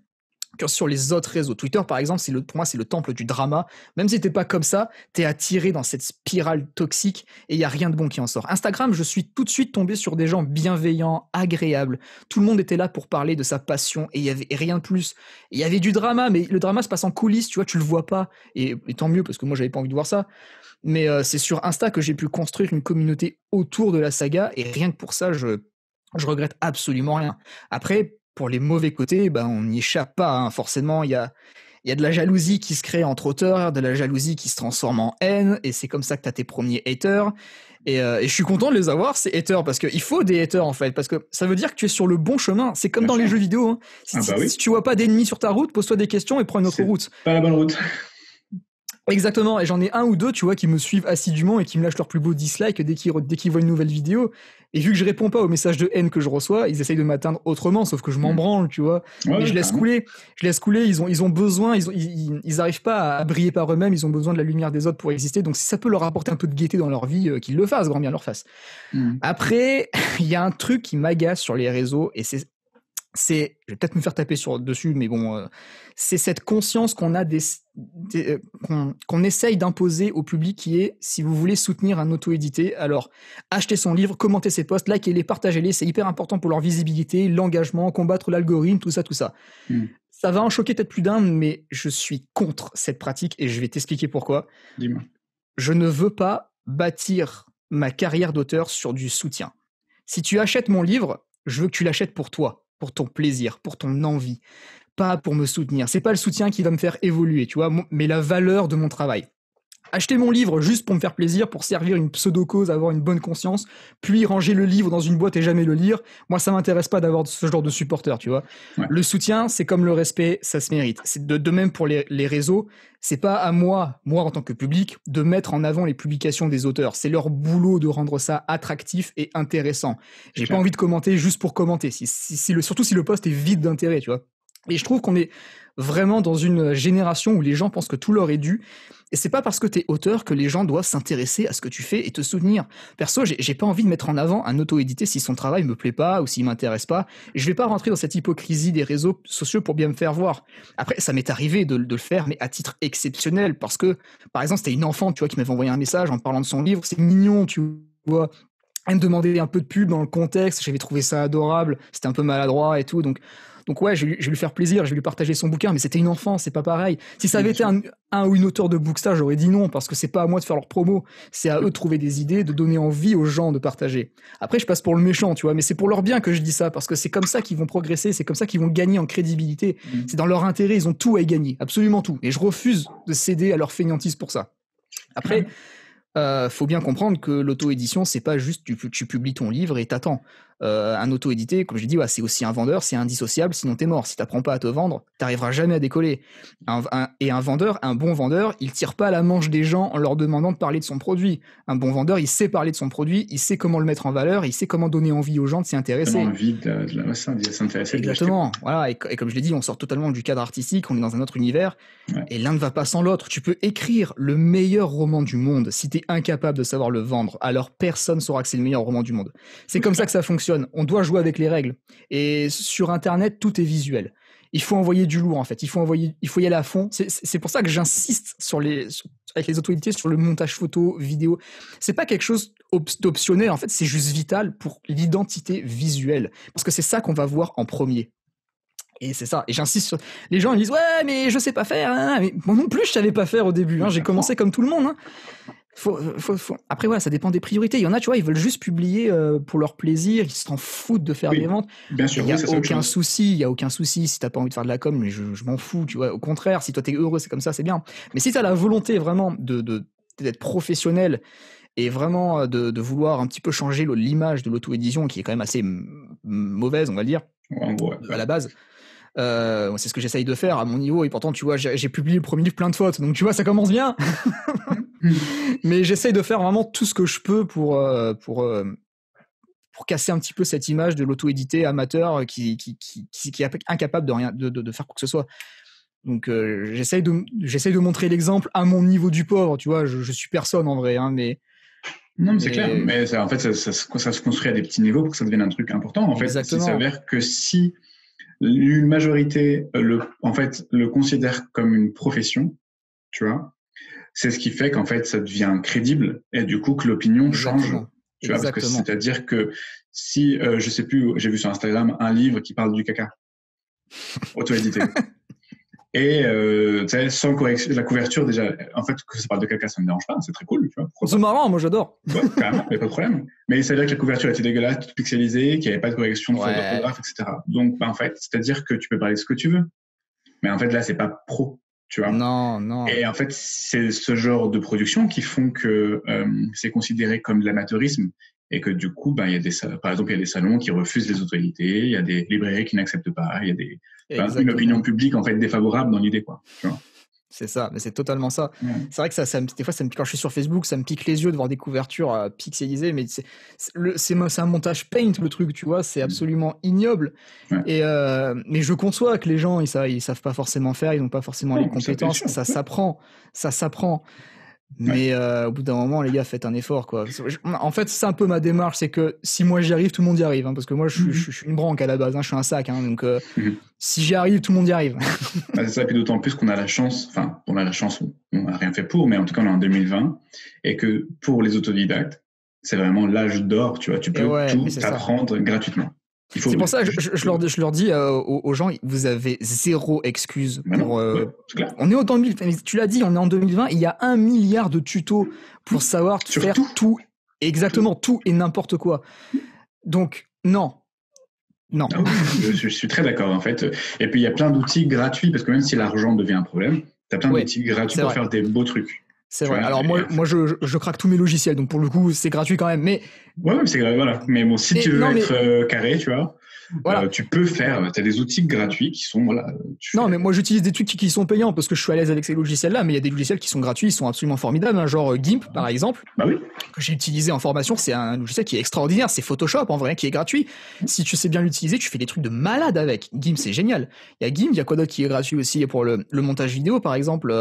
S2: que sur les autres réseaux. Twitter, par exemple, pour moi, c'est le temple du drama. Même si t'es pas comme ça, t'es attiré dans cette spirale toxique et il y a rien de bon qui en sort. Instagram, je suis tout de suite tombé sur des gens bienveillants, agréables. Tout le monde était là pour parler de sa passion et il y avait rien de plus. Il y avait du drama, mais le drama se passe en coulisses, tu vois, tu le vois pas. Et tant mieux, parce que moi, j'avais pas envie de voir ça. Mais c'est sur Insta que j'ai pu construire une communauté autour de la saga et rien que pour ça, je regrette absolument rien. Après, pour les mauvais côtés, ben, on n'y échappe pas. Hein. Forcément, il y a de la jalousie qui se crée entre auteurs, de la jalousie qui se transforme en haine, et c'est comme ça que tu as tes premiers haters. Et je suis content de les avoir, ces haters, parce qu'il faut des haters, en fait, parce que ça veut dire que tu es sur le bon chemin. C'est comme dans les jeux vidéo. Hein. Si tu vois pas d'ennemis sur ta route, pose-toi des questions et prends une autre route.
S1: Pas la bonne route.
S2: Exactement, et j'en ai un ou deux, tu vois, qui me suivent assidûment et qui me lâchent leur plus beau dislike dès qu'ils voient une nouvelle vidéo. Et vu que je réponds pas aux messages de haine que je reçois, ils essayent de m'atteindre autrement, sauf que je m'en branle, tu vois. Mais je laisse couler. Ils ont besoin, ils arrivent pas à briller par eux-mêmes, ils ont besoin de la lumière des autres pour exister. Donc si ça peut leur apporter un peu de gaieté dans leur vie, qu'ils le fassent, grand bien leur face. Après, il y a un truc qui m'agace sur les réseaux, et je vais peut-être me faire taper dessus, mais bon, c'est cette conscience qu'on a qu'on essaye d'imposer au public qui est, si vous voulez soutenir un auto-édité, alors achetez son livre, commentez ses posts, likez-les, partagez-les, c'est hyper important pour leur visibilité, l'engagement, combattre l'algorithme, tout ça. Ça va en choquer peut-être plus d'un, mais je suis contre cette pratique et je vais t'expliquer pourquoi.
S1: Dis-moi.
S2: Je ne veux pas bâtir ma carrière d'auteur sur du soutien. Si tu achètes mon livre, je veux que tu l'achètes pour toi, pour ton plaisir, pour ton envie, pas pour me soutenir. C'est pas le soutien qui va me faire évoluer, tu vois, mais la valeur de mon travail. Acheter mon livre juste pour me faire plaisir, pour servir une pseudo-cause, avoir une bonne conscience, puis ranger le livre dans une boîte et jamais le lire, moi ça m'intéresse pas d'avoir ce genre de supporter, tu vois. Ouais. Le soutien, c'est comme le respect, ça se mérite. C'est de même pour les réseaux, c'est pas à moi en tant que public, de mettre en avant les publications des auteurs. C'est leur boulot de rendre ça attractif et intéressant. J'ai pas envie de commenter juste pour commenter, surtout si le post est vide d'intérêt, tu vois. Et je trouve qu'on est vraiment dans une génération où les gens pensent que tout leur est dû. Et c'est pas parce que t'es auteur que les gens doivent s'intéresser à ce que tu fais et te soutenir. Perso, j'ai pas envie de mettre en avant un auto-édité si son travail me plaît pas ou s'il m'intéresse pas. Je vais pas rentrer dans cette hypocrisie des réseaux sociaux pour bien me faire voir. Après, ça m'est arrivé de le faire, mais à titre exceptionnel, parce que, par exemple, c'était une enfant, tu vois, qui m'avait envoyé un message en parlant de son livre. C'est mignon, tu vois. Elle me demandait un peu de pub dans le contexte. J'avais trouvé ça adorable. C'était un peu maladroit et tout. Donc Donc ouais, je vais lui faire plaisir, je vais lui partager son bouquin, mais c'était une enfance, c'est pas pareil. Si ça avait été un ou une auteur de Bookstar, j'aurais dit non, parce que c'est pas à moi de faire leur promo, c'est à eux de trouver des idées, de donner envie aux gens de partager. Après, je passe pour le méchant, tu vois, mais c'est pour leur bien que je dis ça, parce que c'est comme ça qu'ils vont progresser, c'est comme ça qu'ils vont gagner en crédibilité. C'est dans leur intérêt, ils ont tout à y gagner, absolument tout. Et je refuse de céder à leur fainéantise pour ça. Après, faut bien comprendre que l'auto-édition, c'est pas juste tu publies ton livre et t'attends. Un auto-édité, comme je dis, c'est aussi un vendeur, c'est indissociable, sinon t'es mort. Si t'apprends pas à te vendre, t'arriveras jamais à décoller. Et un vendeur, un bon vendeur, il tire pas la manche des gens en leur demandant de parler de son produit. Un bon vendeur, il sait parler de son produit, il sait comment le mettre en valeur, il sait comment donner envie aux gens de s'y intéresser.
S1: Envie de s'intéresser.
S2: Exactement. Voilà. Et comme je l'ai dit, on sort totalement du cadre artistique, on est dans un autre univers, et l'un ne va pas sans l'autre. Tu peux écrire le meilleur roman du monde, si t'es incapable de savoir le vendre, alors personne saura que c'est le meilleur roman du monde. C'est comme ça que ça fonctionne. On doit jouer avec les règles. Et sur Internet, tout est visuel. Il faut envoyer du lourd, en fait. Il faut y aller à fond. C'est pour ça que j'insiste avec les auto-édités sur le montage photo, vidéo. C'est pas quelque chose d'optionnel, en fait. C'est juste vital pour l'identité visuelle. Parce que c'est ça qu'on va voir en premier. Et c'est ça. Et j'insiste sur... Les gens ils disent « Ouais, mais je sais pas faire. Hein. » Mais moi non plus, je savais pas faire au début. Hein. J'ai commencé comme tout le monde. Hein. Après, voilà, ça dépend des priorités. Il y en a, tu vois, ils veulent juste publier pour leur plaisir, ils s'en foutent de faire des ventes.
S1: Bien sûr,
S2: il n'y a aucun souci si t'as pas envie de faire de la com, mais je m'en fous, tu vois. Au contraire, si toi t'es heureux, c'est comme ça, c'est bien. Mais si t'as la volonté vraiment d'être professionnel et vraiment de vouloir un petit peu changer l'image de l'auto-édition, qui est quand même assez mauvaise, on va dire, à la base. C'est ce que j'essaye de faire à mon niveau, et pourtant, tu vois, j'ai publié le premier livre plein de fautes, donc tu vois, ça commence bien. Mais j'essaye de faire vraiment tout ce que je peux pour casser un petit peu cette image de l'auto-édité amateur qui est incapable de faire quoi que ce soit. Donc j'essaye de montrer l'exemple à mon niveau du pauvre, tu vois, je suis personne en vrai, hein, mais...
S1: Non, mais c'est clair, mais ça, en fait, ça se construit à des petits niveaux pour que ça devienne un truc important. En fait, il s'avère que si une majorité le considère comme une profession, tu vois, c'est ce qui fait qu'en fait ça devient crédible et du coup que l'opinion change. Tu vois, parce que c'est-à-dire que si je sais plus, j'ai vu sur Instagram un livre qui parle du caca auto-édité et tu sais, sans correction, la couverture déjà, en fait que ça parle de caca ça me dérange pas, c'est très cool, tu vois.
S2: C'est marrant, moi j'adore.
S1: Ouais, carrément, y a pas de problème. Mais ça veut dire que la couverture était dégueulasse, toute pixelisée, qu'il y avait pas de correction de faute d'orthographe, etc. Donc en fait, c'est-à-dire que tu peux parler de ce que tu veux, mais en fait là c'est pas pro. Tu vois.
S2: Non.
S1: Et en fait, c'est ce genre de production qui font que c'est considéré comme de l'amateurisme et que du coup, par exemple, il y a des salons qui refusent les autorités, il y a des librairies qui n'acceptent pas, il y a une opinion publique en fait défavorable dans l'idée, quoi. Tu vois.
S2: C'est ça, mais c'est totalement ça. C'est vrai que des fois, ça me pique, quand je suis sur Facebook, ça me pique les yeux de voir des couvertures pixelisées, mais c'est un montage paint, le truc, tu vois, c'est absolument ignoble. Et, mais je conçois que les gens, ils savent pas forcément faire, ils n'ont pas forcément les compétences, ça s'apprend. Mais au bout d'un moment, les gars, faites un effort, quoi. En fait, c'est un peu ma démarche, c'est que si moi j'y arrive, tout le monde y arrive, hein, parce que moi je suis une branque à la base, hein, je suis un sac, hein, donc si j'y arrive, tout le monde y arrive.
S1: C'est ça, puis d'autant plus qu'on a la chance, on n'a rien fait pour, mais en tout cas on est en 2020, et que pour les autodidactes, c'est vraiment l'âge d'or, tu vois, tu peux tout apprendre gratuitement.
S2: C'est pour ça que je leur dis aux gens, vous avez zéro excuse pour. On est en 2020, tu l'as dit, on est en 2020. Il y a 1 milliard de tutos pour savoir faire tout, exactement tout et n'importe quoi. Donc non.
S1: Je suis très d'accord en fait. Et puis il y a plein d'outils gratuits parce que même si l'argent devient un problème, tu as plein d'outils gratuits pour faire des beaux trucs.
S2: C'est vrai. Alors moi je craque tous mes logiciels, donc pour le coup c'est gratuit quand même. Mais
S1: c'est grave, voilà. Mais bon, si tu veux être carré, tu vois.
S2: Voilà.
S1: Tu peux faire, tu as des outils gratuits qui sont
S2: mais moi j'utilise des trucs qui sont payants parce que je suis à l'aise avec ces logiciels-là, mais il y a des logiciels qui sont gratuits, ils sont absolument formidables, hein, genre GIMP par exemple.
S1: Bah oui.
S2: Que j'ai utilisé en formation, c'est un logiciel qui est extraordinaire, c'est Photoshop en vrai qui est gratuit. Si tu sais bien l'utiliser, tu fais des trucs de malade avec. GIMP c'est génial. Il y a GIMP, il y a quoi d'autre qui est gratuit aussi pour le montage vidéo par exemple.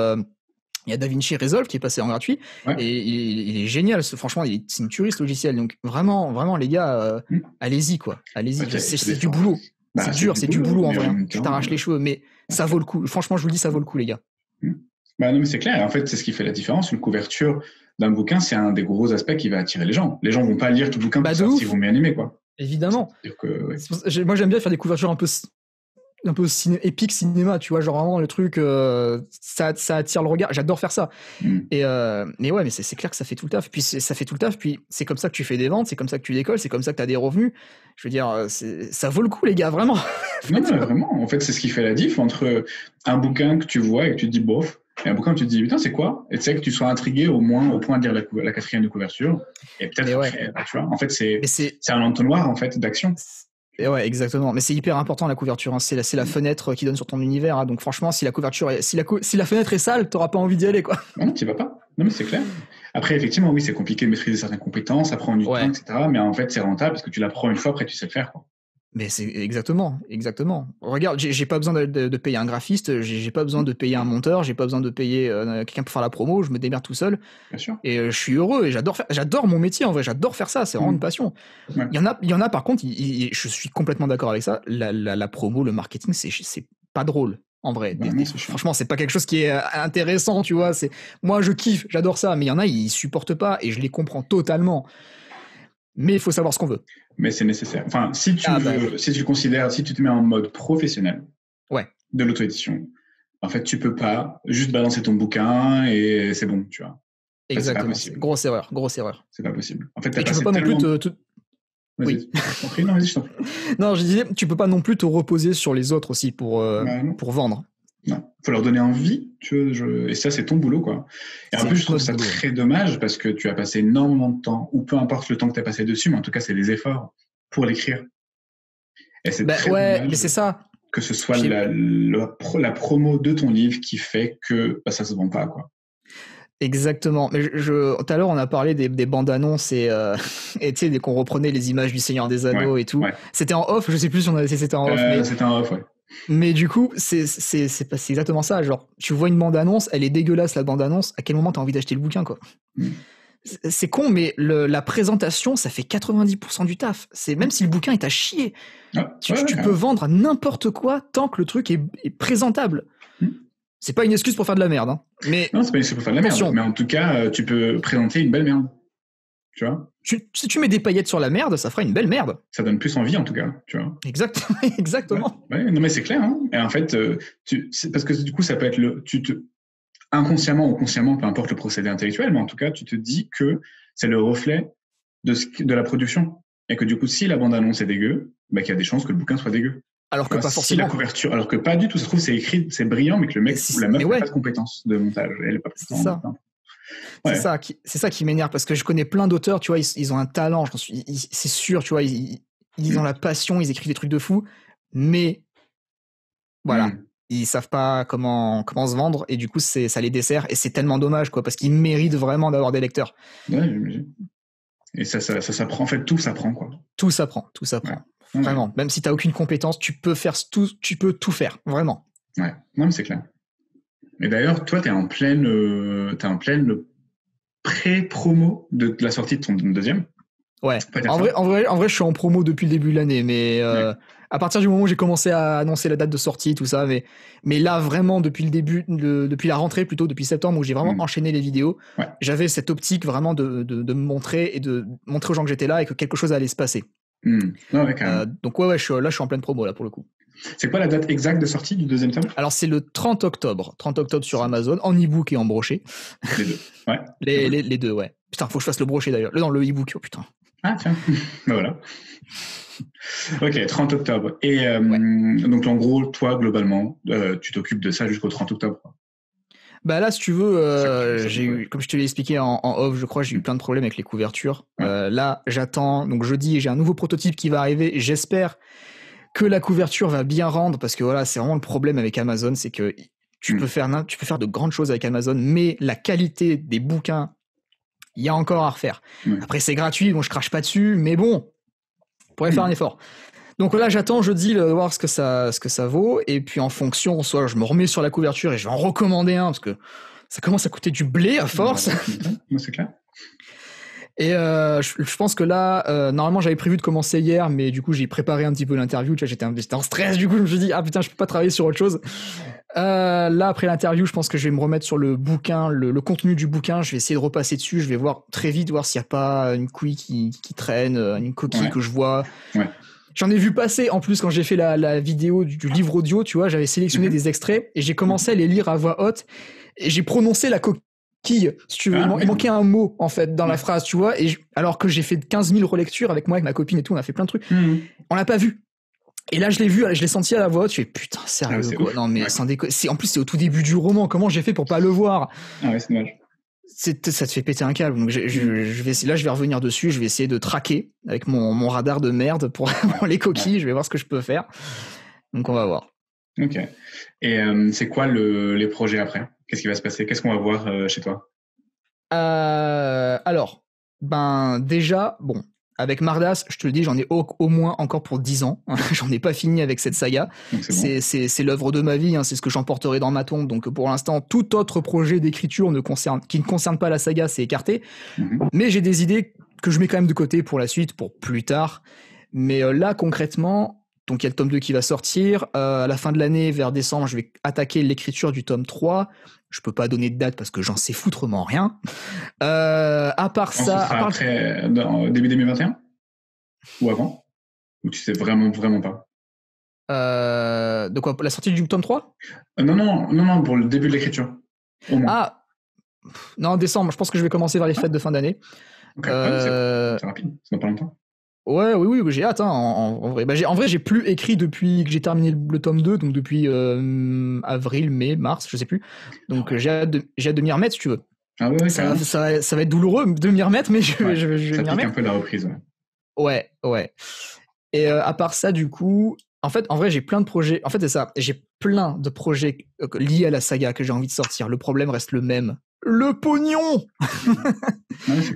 S2: Il y a DaVinci Resolve qui est passé en gratuit et il est génial. Franchement, c'est une tuerie ce logiciel. Donc vraiment les gars, allez-y quoi. Allez-y. C'est du boulot. C'est dur, c'est du boulot en vrai. Tu t'arraches les cheveux, mais ça vaut le coup. Franchement, je vous le dis, ça vaut le coup les gars.
S1: Non mais c'est clair. En fait, c'est ce qui fait la différence. Une couverture d'un bouquin, c'est un des gros aspects qui va attirer les gens. Les gens vont pas lire tout le bouquin pour savoir s'ils vont bien aimer quoi.
S2: Évidemment. Moi j'aime bien faire des couvertures un peu épique cinéma, tu vois, genre vraiment le truc, ça attire le regard. J'adore faire ça. Mais ouais, mais c'est clair que ça fait tout le taf. Puis ça fait tout le taf. Puis c'est comme ça que tu fais des ventes, c'est comme ça que tu décolles, c'est comme ça que tu as des revenus. Je veux dire, ça vaut le coup, les gars, vraiment.
S1: Non, vraiment. En fait, c'est ce qui fait la diff entre un bouquin que tu vois et que tu te dis bof, et un bouquin que tu te dis putain, c'est quoi? Et tu sais que tu sois intrigué au point de lire la quatrième de couverture. Et peut-être après, tu vois. En fait, c'est un entonnoir en fait d'action.
S2: Et ouais, exactement. Mais c'est hyper important la couverture. Hein. C'est la fenêtre qui donne sur ton univers. Hein. Donc franchement, si la fenêtre est sale, t'auras pas envie d'y aller, quoi.
S1: Non, tu vas pas. Non, mais c'est clair. Après, effectivement, oui, c'est compliqué de maîtriser certaines compétences, ça prend du temps, etc. Mais en fait, c'est rentable parce que tu l'apprends une fois, après tu sais le faire, quoi.
S2: Mais c'est exactement. Regarde, j'ai pas besoin de payer un graphiste, j'ai pas besoin de payer un monteur, j'ai pas besoin de payer quelqu'un pour faire la promo, je me démerde tout seul.
S1: Bien sûr.
S2: Et je suis heureux et j'adore mon métier en vrai, j'adore faire ça, c'est vraiment une passion.
S1: Ouais.
S2: Il y en a par contre, je suis complètement d'accord avec ça, la promo, le marketing, c'est pas drôle. En vrai, franchement, c'est pas quelque chose qui est intéressant, tu vois. Moi, je kiffe, j'adore ça, mais il y en a, ils supportent pas et je les comprends totalement. Mais il faut savoir ce qu'on veut.
S1: Mais c'est nécessaire. Enfin, si tu te mets en mode professionnel de l'auto-édition, en fait, tu peux pas juste balancer ton bouquin et c'est bon, tu vois.
S2: Exactement. Grosse erreur.
S1: C'est pas possible. En fait,
S2: et tu peux pas non plus
S1: Oui. Non, vas-y, je t'en prie.
S2: Non, je disais, tu peux pas non plus te reposer sur les autres aussi pour vendre.
S1: Non, faut leur donner envie, tu vois, et ça, c'est ton boulot, quoi. Et en plus, je trouve ça très dommage parce que tu as passé énormément de temps, ou peu importe le temps que tu as passé dessus, mais en tout cas, c'est des efforts pour l'écrire. Et c'est très dommage
S2: mais c'est ça.
S1: Que ce soit la promo de ton livre qui fait que ça se vend pas, quoi.
S2: Exactement. Mais tout à l'heure, on a parlé des bandes annonces et tu sais, dès qu'on reprenait les images du Seigneur des Anneaux et tout. Ouais. C'était en off, je sais plus si c'était en off.
S1: C'était en off, ouais.
S2: Mais du coup, c'est exactement ça. Genre, tu vois une bande-annonce, elle est dégueulasse, la bande-annonce. À quel moment t'as envie d'acheter le bouquin, quoi? C'est con, mais la présentation, ça fait 90% du taf. Même si le bouquin est à chier. Tu peux vendre n'importe quoi tant que le truc est présentable. C'est pas une excuse pour faire de la merde. Hein.
S1: Non, c'est pas une excuse pour faire de la merde. Mais en tout cas, tu peux présenter une belle merde. Tu vois,
S2: si tu mets des paillettes sur la merde, ça fera une belle merde.
S1: Ça donne plus envie, en tout cas, tu vois.
S2: Exactement.
S1: Ouais, non, mais c'est clair. Hein. Et en fait, parce que du coup, ça peut être inconsciemment ou consciemment, peu importe le procédé intellectuel, mais en tout cas, tu te dis que c'est le reflet de la production. Et que du coup, si la bande-annonce est dégueu, qu'il y a des chances que le bouquin soit dégueu.
S2: Alors que pas forcément.
S1: Si la couverture, alors que pas du tout. Ça se trouve, c'est écrit, c'est brillant, mais que le mec ou la meuf n'a pas de compétences de montage. Elle est pas.
S2: C'est ça. Ouais. C'est ça qui m'énerve parce que je connais plein d'auteurs, tu vois, ils ont un talent, c'est sûr, tu vois, ils ont la passion, ils écrivent des trucs de fou, mais voilà, ils savent pas comment se vendre et du coup ça les dessert et c'est tellement dommage quoi parce qu'ils méritent vraiment d'avoir des lecteurs.
S1: Ouais, j'imagine. Et ça s'apprend, en fait, tout s'apprend quoi.
S2: Tout s'apprend. Ouais. Vraiment, même si t'as aucune compétence, tu peux tout faire, vraiment.
S1: Ouais, non mais c'est clair. Et d'ailleurs, toi, t'es en pleine pré-promo de la sortie de ton deuxième.
S2: Ouais. En vrai, je suis en promo depuis le début de l'année, mais à partir du moment où j'ai commencé à annoncer la date de sortie, tout ça, mais là vraiment depuis le début, depuis la rentrée plutôt, depuis septembre où j'ai vraiment enchaîné les vidéos, j'avais cette optique vraiment de me montrer et de montrer aux gens que j'étais là et que quelque chose allait se passer. Donc je suis en pleine promo là pour le coup.
S1: C'est quoi la date exacte de sortie du deuxième tome?
S2: Alors c'est le 30 octobre sur Amazon, en e-book et en brochet.
S1: Les deux, ouais.
S2: Les deux, ouais. Putain, faut que je fasse le brochet d'ailleurs. Dans le e-book, oh putain.
S1: Ah tiens, voilà. Ok, 30 octobre. Et donc en gros, toi, globalement, tu t'occupes de ça jusqu'au 30 octobre.
S2: Bah là, si tu veux, j'ai eu, comme je te l'ai expliqué en off, je crois, j'ai eu plein de problèmes avec les couvertures. Là, j'attends, donc jeudi, j'ai un nouveau prototype qui va arriver. J'espère que la couverture va bien rendre, parce que voilà, c'est vraiment le problème avec Amazon, c'est que tu peux faire de grandes choses avec Amazon, mais la qualité des bouquins, il y a encore à refaire. Après, c'est gratuit, bon, je crache pas dessus, mais bon, on pourrait faire un effort. Donc là, j'attends jeudi de voir ce que ça vaut, et puis en fonction, soit je me remets sur la couverture et je vais en recommander un, parce que ça commence à coûter du blé à force.
S1: C'est clair.
S2: Et je pense que là, normalement, j'avais prévu de commencer hier, mais du coup, j'ai préparé un petit peu l'interview. Tu vois, j'étais en stress. Du coup, je me suis dit, ah putain, je peux pas travailler sur autre chose. Là, après l'interview, je pense que je vais me remettre sur le bouquin, le contenu du bouquin. Je vais essayer de repasser dessus. Je vais voir très vite, voir s'il n'y a pas une couille qui traîne, une coquille que je vois. J'en ai vu passer, en plus, quand j'ai fait la vidéo du livre audio, tu vois, j'avais sélectionné des extraits et j'ai commencé à les lire à voix haute et j'ai prononcé la coquille, si tu veux. Il manquait un mot, en fait, dans la phrase, tu vois, alors que j'ai fait 15 000 relectures avec moi, avec ma copine et tout, on a fait plein de trucs. On l'a pas vu. Et là, je l'ai vu, je l'ai senti à la voix haute, je fais putain, sérieux, quoi. Non, mais sans déconner. En plus, c'est au tout début du roman. Comment j'ai fait pour pas le voir?
S1: Ah ouais, c'est dommage.
S2: Ça te fait péter un câble. Donc je vais revenir dessus. Je vais essayer de traquer avec mon radar de merde pour les coquilles. Je vais voir ce que je peux faire. Donc on va voir.
S1: Ok. Et c'est quoi les projets après? Qu'est-ce qui va se passer? Qu'est-ce qu'on va voir chez toi?
S2: Alors, déjà, bon, avec Mardas, je te le dis, j'en ai au moins encore pour 10 ans. J'en ai pas fini avec cette saga. C'est l'œuvre de ma vie, hein, c'est ce que j'emporterai dans ma tombe. Donc pour l'instant, tout autre projet d'écriture qui ne concerne pas la saga, c'est écarté. Mais j'ai des idées que je mets quand même de côté pour la suite, pour plus tard. Mais là, concrètement, donc il y a le tome 2 qui va sortir. À la fin de l'année, vers décembre, je vais attaquer l'écriture du tome 3. Je peux pas donner de date parce que j'en sais foutrement rien. À part ça...
S1: Après, début 2021 ou avant? Ou tu sais vraiment pas?
S2: De quoi? La sortie du tome 3?
S1: Non, pour le début de l'écriture.
S2: Ah non, décembre. Je pense que je vais commencer vers les fêtes de fin d'année.
S1: Ok, c'est rapide, ça n'a pas longtemps.
S2: Oui, j'ai hâte, hein, en vrai. En vrai, j'ai plus écrit depuis que j'ai terminé le tome 2, donc depuis avril, mai, mars, je sais plus. Donc j'ai hâte de m'y remettre, si tu veux.
S1: Ah ouais,
S2: ça va être douloureux de m'y remettre, mais je vais m'y remettre.
S1: Ça pique un peu la reprise,
S2: ouais. Et à part ça, du coup, en vrai, j'ai plein de projets. En fait, c'est ça. J'ai plein de projets liés à la saga que j'ai envie de sortir. Le problème reste le même. Le pognon.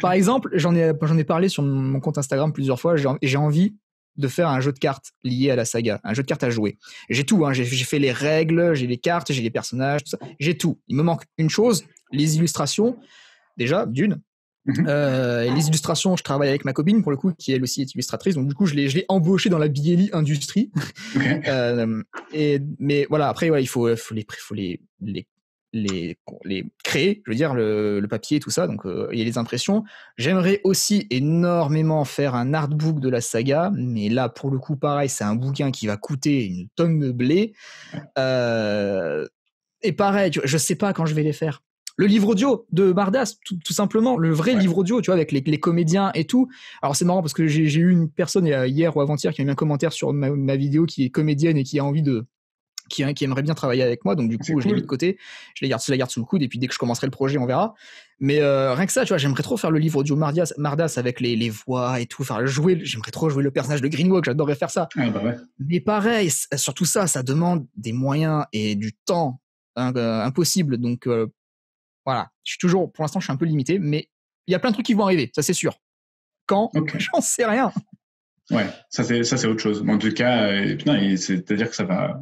S2: Par exemple, j'en ai parlé sur mon compte Instagram plusieurs fois. J'ai envie de faire un jeu de cartes lié à la saga, un jeu de cartes à jouer. J'ai tout, hein, j'ai fait les règles, j'ai les cartes, j'ai les personnages, tout ça. J'ai tout. Il me manque une chose, les illustrations. Déjà, d'une. Les illustrations, je travaille avec ma copine pour le coup, qui elle aussi est illustratrice. Donc du coup, je l'ai embauchée dans la BLI industrie. Mais voilà, après, il faut les créer, je veux dire, le papier et tout ça, donc il y a les impressions. J'aimerais aussi énormément faire un artbook de la saga, mais là, pour le coup, pareil, c'est un bouquin qui va coûter une tonne de blé. Et pareil, je sais pas quand je vais les faire. Le livre audio de Mardas, tout simplement, le vrai livre audio, tu vois, avec les comédiens et tout. Alors c'est marrant parce que j'ai eu une personne hier ou avant-hier qui a mis un commentaire sur ma vidéo qui est comédienne et qui a envie qui aimerait bien travailler avec moi, donc du coup je l'ai mis de côté, je la garde sous le coude, et puis dès que je commencerai le projet on verra. Mais rien que ça, tu vois, j'aimerais trop faire le livre audio Mardas avec les voix et tout, j'aimerais trop jouer le personnage de Greenwalk, j'adorerais faire ça. Mais pareil, surtout ça demande des moyens et du temps impossible, donc voilà, pour l'instant je suis un peu limité, mais il y a plein de trucs qui vont arriver, ça c'est sûr. Quand? J'en sais rien.
S1: Ouais, ça c'est autre chose. En tout cas, c'est-à-dire que ça va...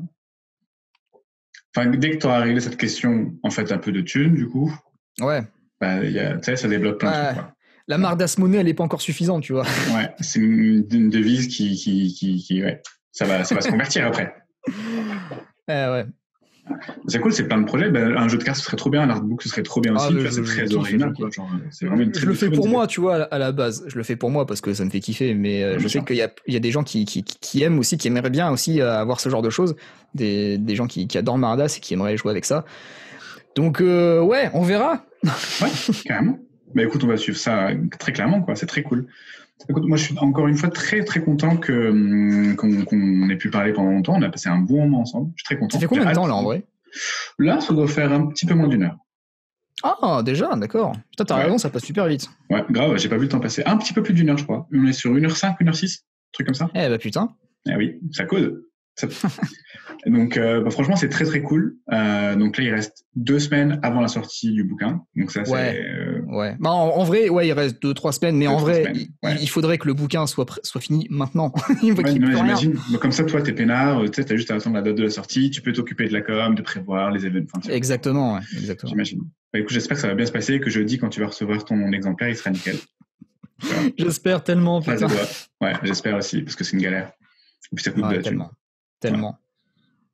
S1: Enfin, dès que tu auras réglé cette question, en fait, un peu de thunes, du coup, ça débloque plein de trucs. Quoi.
S2: La Mardas monnaie, elle n'est pas encore suffisante, tu vois.
S1: Ouais, c'est une devise qui ça va se convertir après.
S2: Ouais.
S1: C'est cool, c'est plein de projets. Un jeu de cartes, ce serait trop bien, un artbook, ce serait trop bien aussi. C'est très original, quoi. Genre, c'est vraiment
S2: je le fais pour moi, tu vois, à la base. Je le fais pour moi parce que ça me fait kiffer, mais je sais qu'il y a des gens qui aiment aussi, qui aimeraient bien aussi avoir ce genre de choses. Des gens qui adorent Mardas et qui aimeraient jouer avec ça. Donc, on verra.
S1: Ouais, carrément. Écoute, on va suivre ça très clairement, quoi. C'est très cool. Écoute, moi, je suis encore une fois très, très content qu'on ait pu parler pendant longtemps. On a passé un bon moment ensemble. Je suis très content.
S2: Ça fait combien de temps, là, en vrai?
S1: Là, ça doit faire un petit peu moins d'1 heure.
S2: Ah, déjà, d'accord. Putain, t'as raison, ça passe super vite.
S1: Ouais, grave, j'ai pas vu le temps passer. Un petit peu plus d'1 heure, je crois. On est sur 1h05, 1h06, truc comme ça.
S2: Putain.
S1: Eh oui, ça cause. Donc, franchement, c'est très, très cool. Donc là, il reste 2 semaines avant la sortie du bouquin. Donc ça, c'est...
S2: Ouais. En vrai, il reste 2-3 semaines, mais en vrai, il faudrait que le bouquin soit fini maintenant.
S1: J'imagine. Donc, comme ça, toi, t'es peinard, t'as juste à attendre la date de la sortie, tu peux t'occuper de la com, de prévoir les événements.
S2: Exactement.
S1: J'imagine. Écoute, j'espère que ça va bien se passer, que jeudi, quand tu vas recevoir ton exemplaire, il sera nickel.
S2: J'espère tellement, putain.
S1: Ouais, j'espère aussi, parce que c'est une galère. Et puis ça coûte
S2: tellement.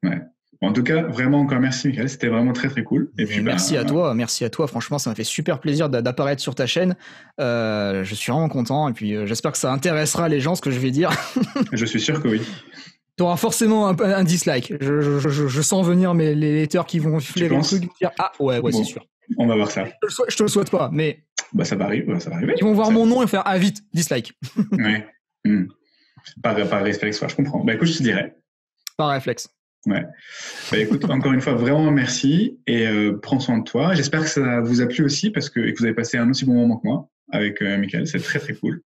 S1: Ouais. Bon, en tout cas, vraiment encore merci, Michael. C'était vraiment très, très cool.
S2: Et puis, merci à toi. Franchement, ça m'a fait super plaisir d'apparaître sur ta chaîne. Je suis vraiment content. Et puis, j'espère que ça intéressera les gens, ce que je vais dire.
S1: Je suis sûr que oui.
S2: Tu auras forcément un dislike. Je sens venir les haters qui vont flairer le truc, dire ah ouais, bon, c'est sûr.
S1: On va voir ça.
S2: Je te le souhaite pas, mais
S1: bah ça va arriver.
S2: Ils vont voir mon nom et faire ah vite dislike.
S1: Ouais. Par réflexe, je comprends. Bah écoute, je te dirais.
S2: Par réflexe.
S1: Ouais. Bah écoute, encore une fois, vraiment merci et prends soin de toi. J'espère que ça vous a plu aussi parce que vous avez passé un aussi bon moment que moi avec Michael. C'est très très cool.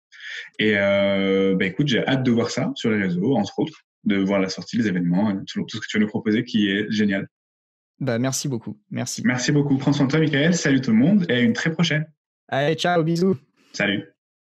S1: Et bah écoute, j'ai hâte de voir ça sur les réseaux, entre autres, de voir la sortie, les événements, tout ce que tu vas nous proposer qui est génial.
S2: Bah merci beaucoup, merci.
S1: Merci beaucoup. Prends soin de toi, Michael. Salut tout le monde et à une très prochaine.
S2: Allez, ciao, bisous.
S1: Salut.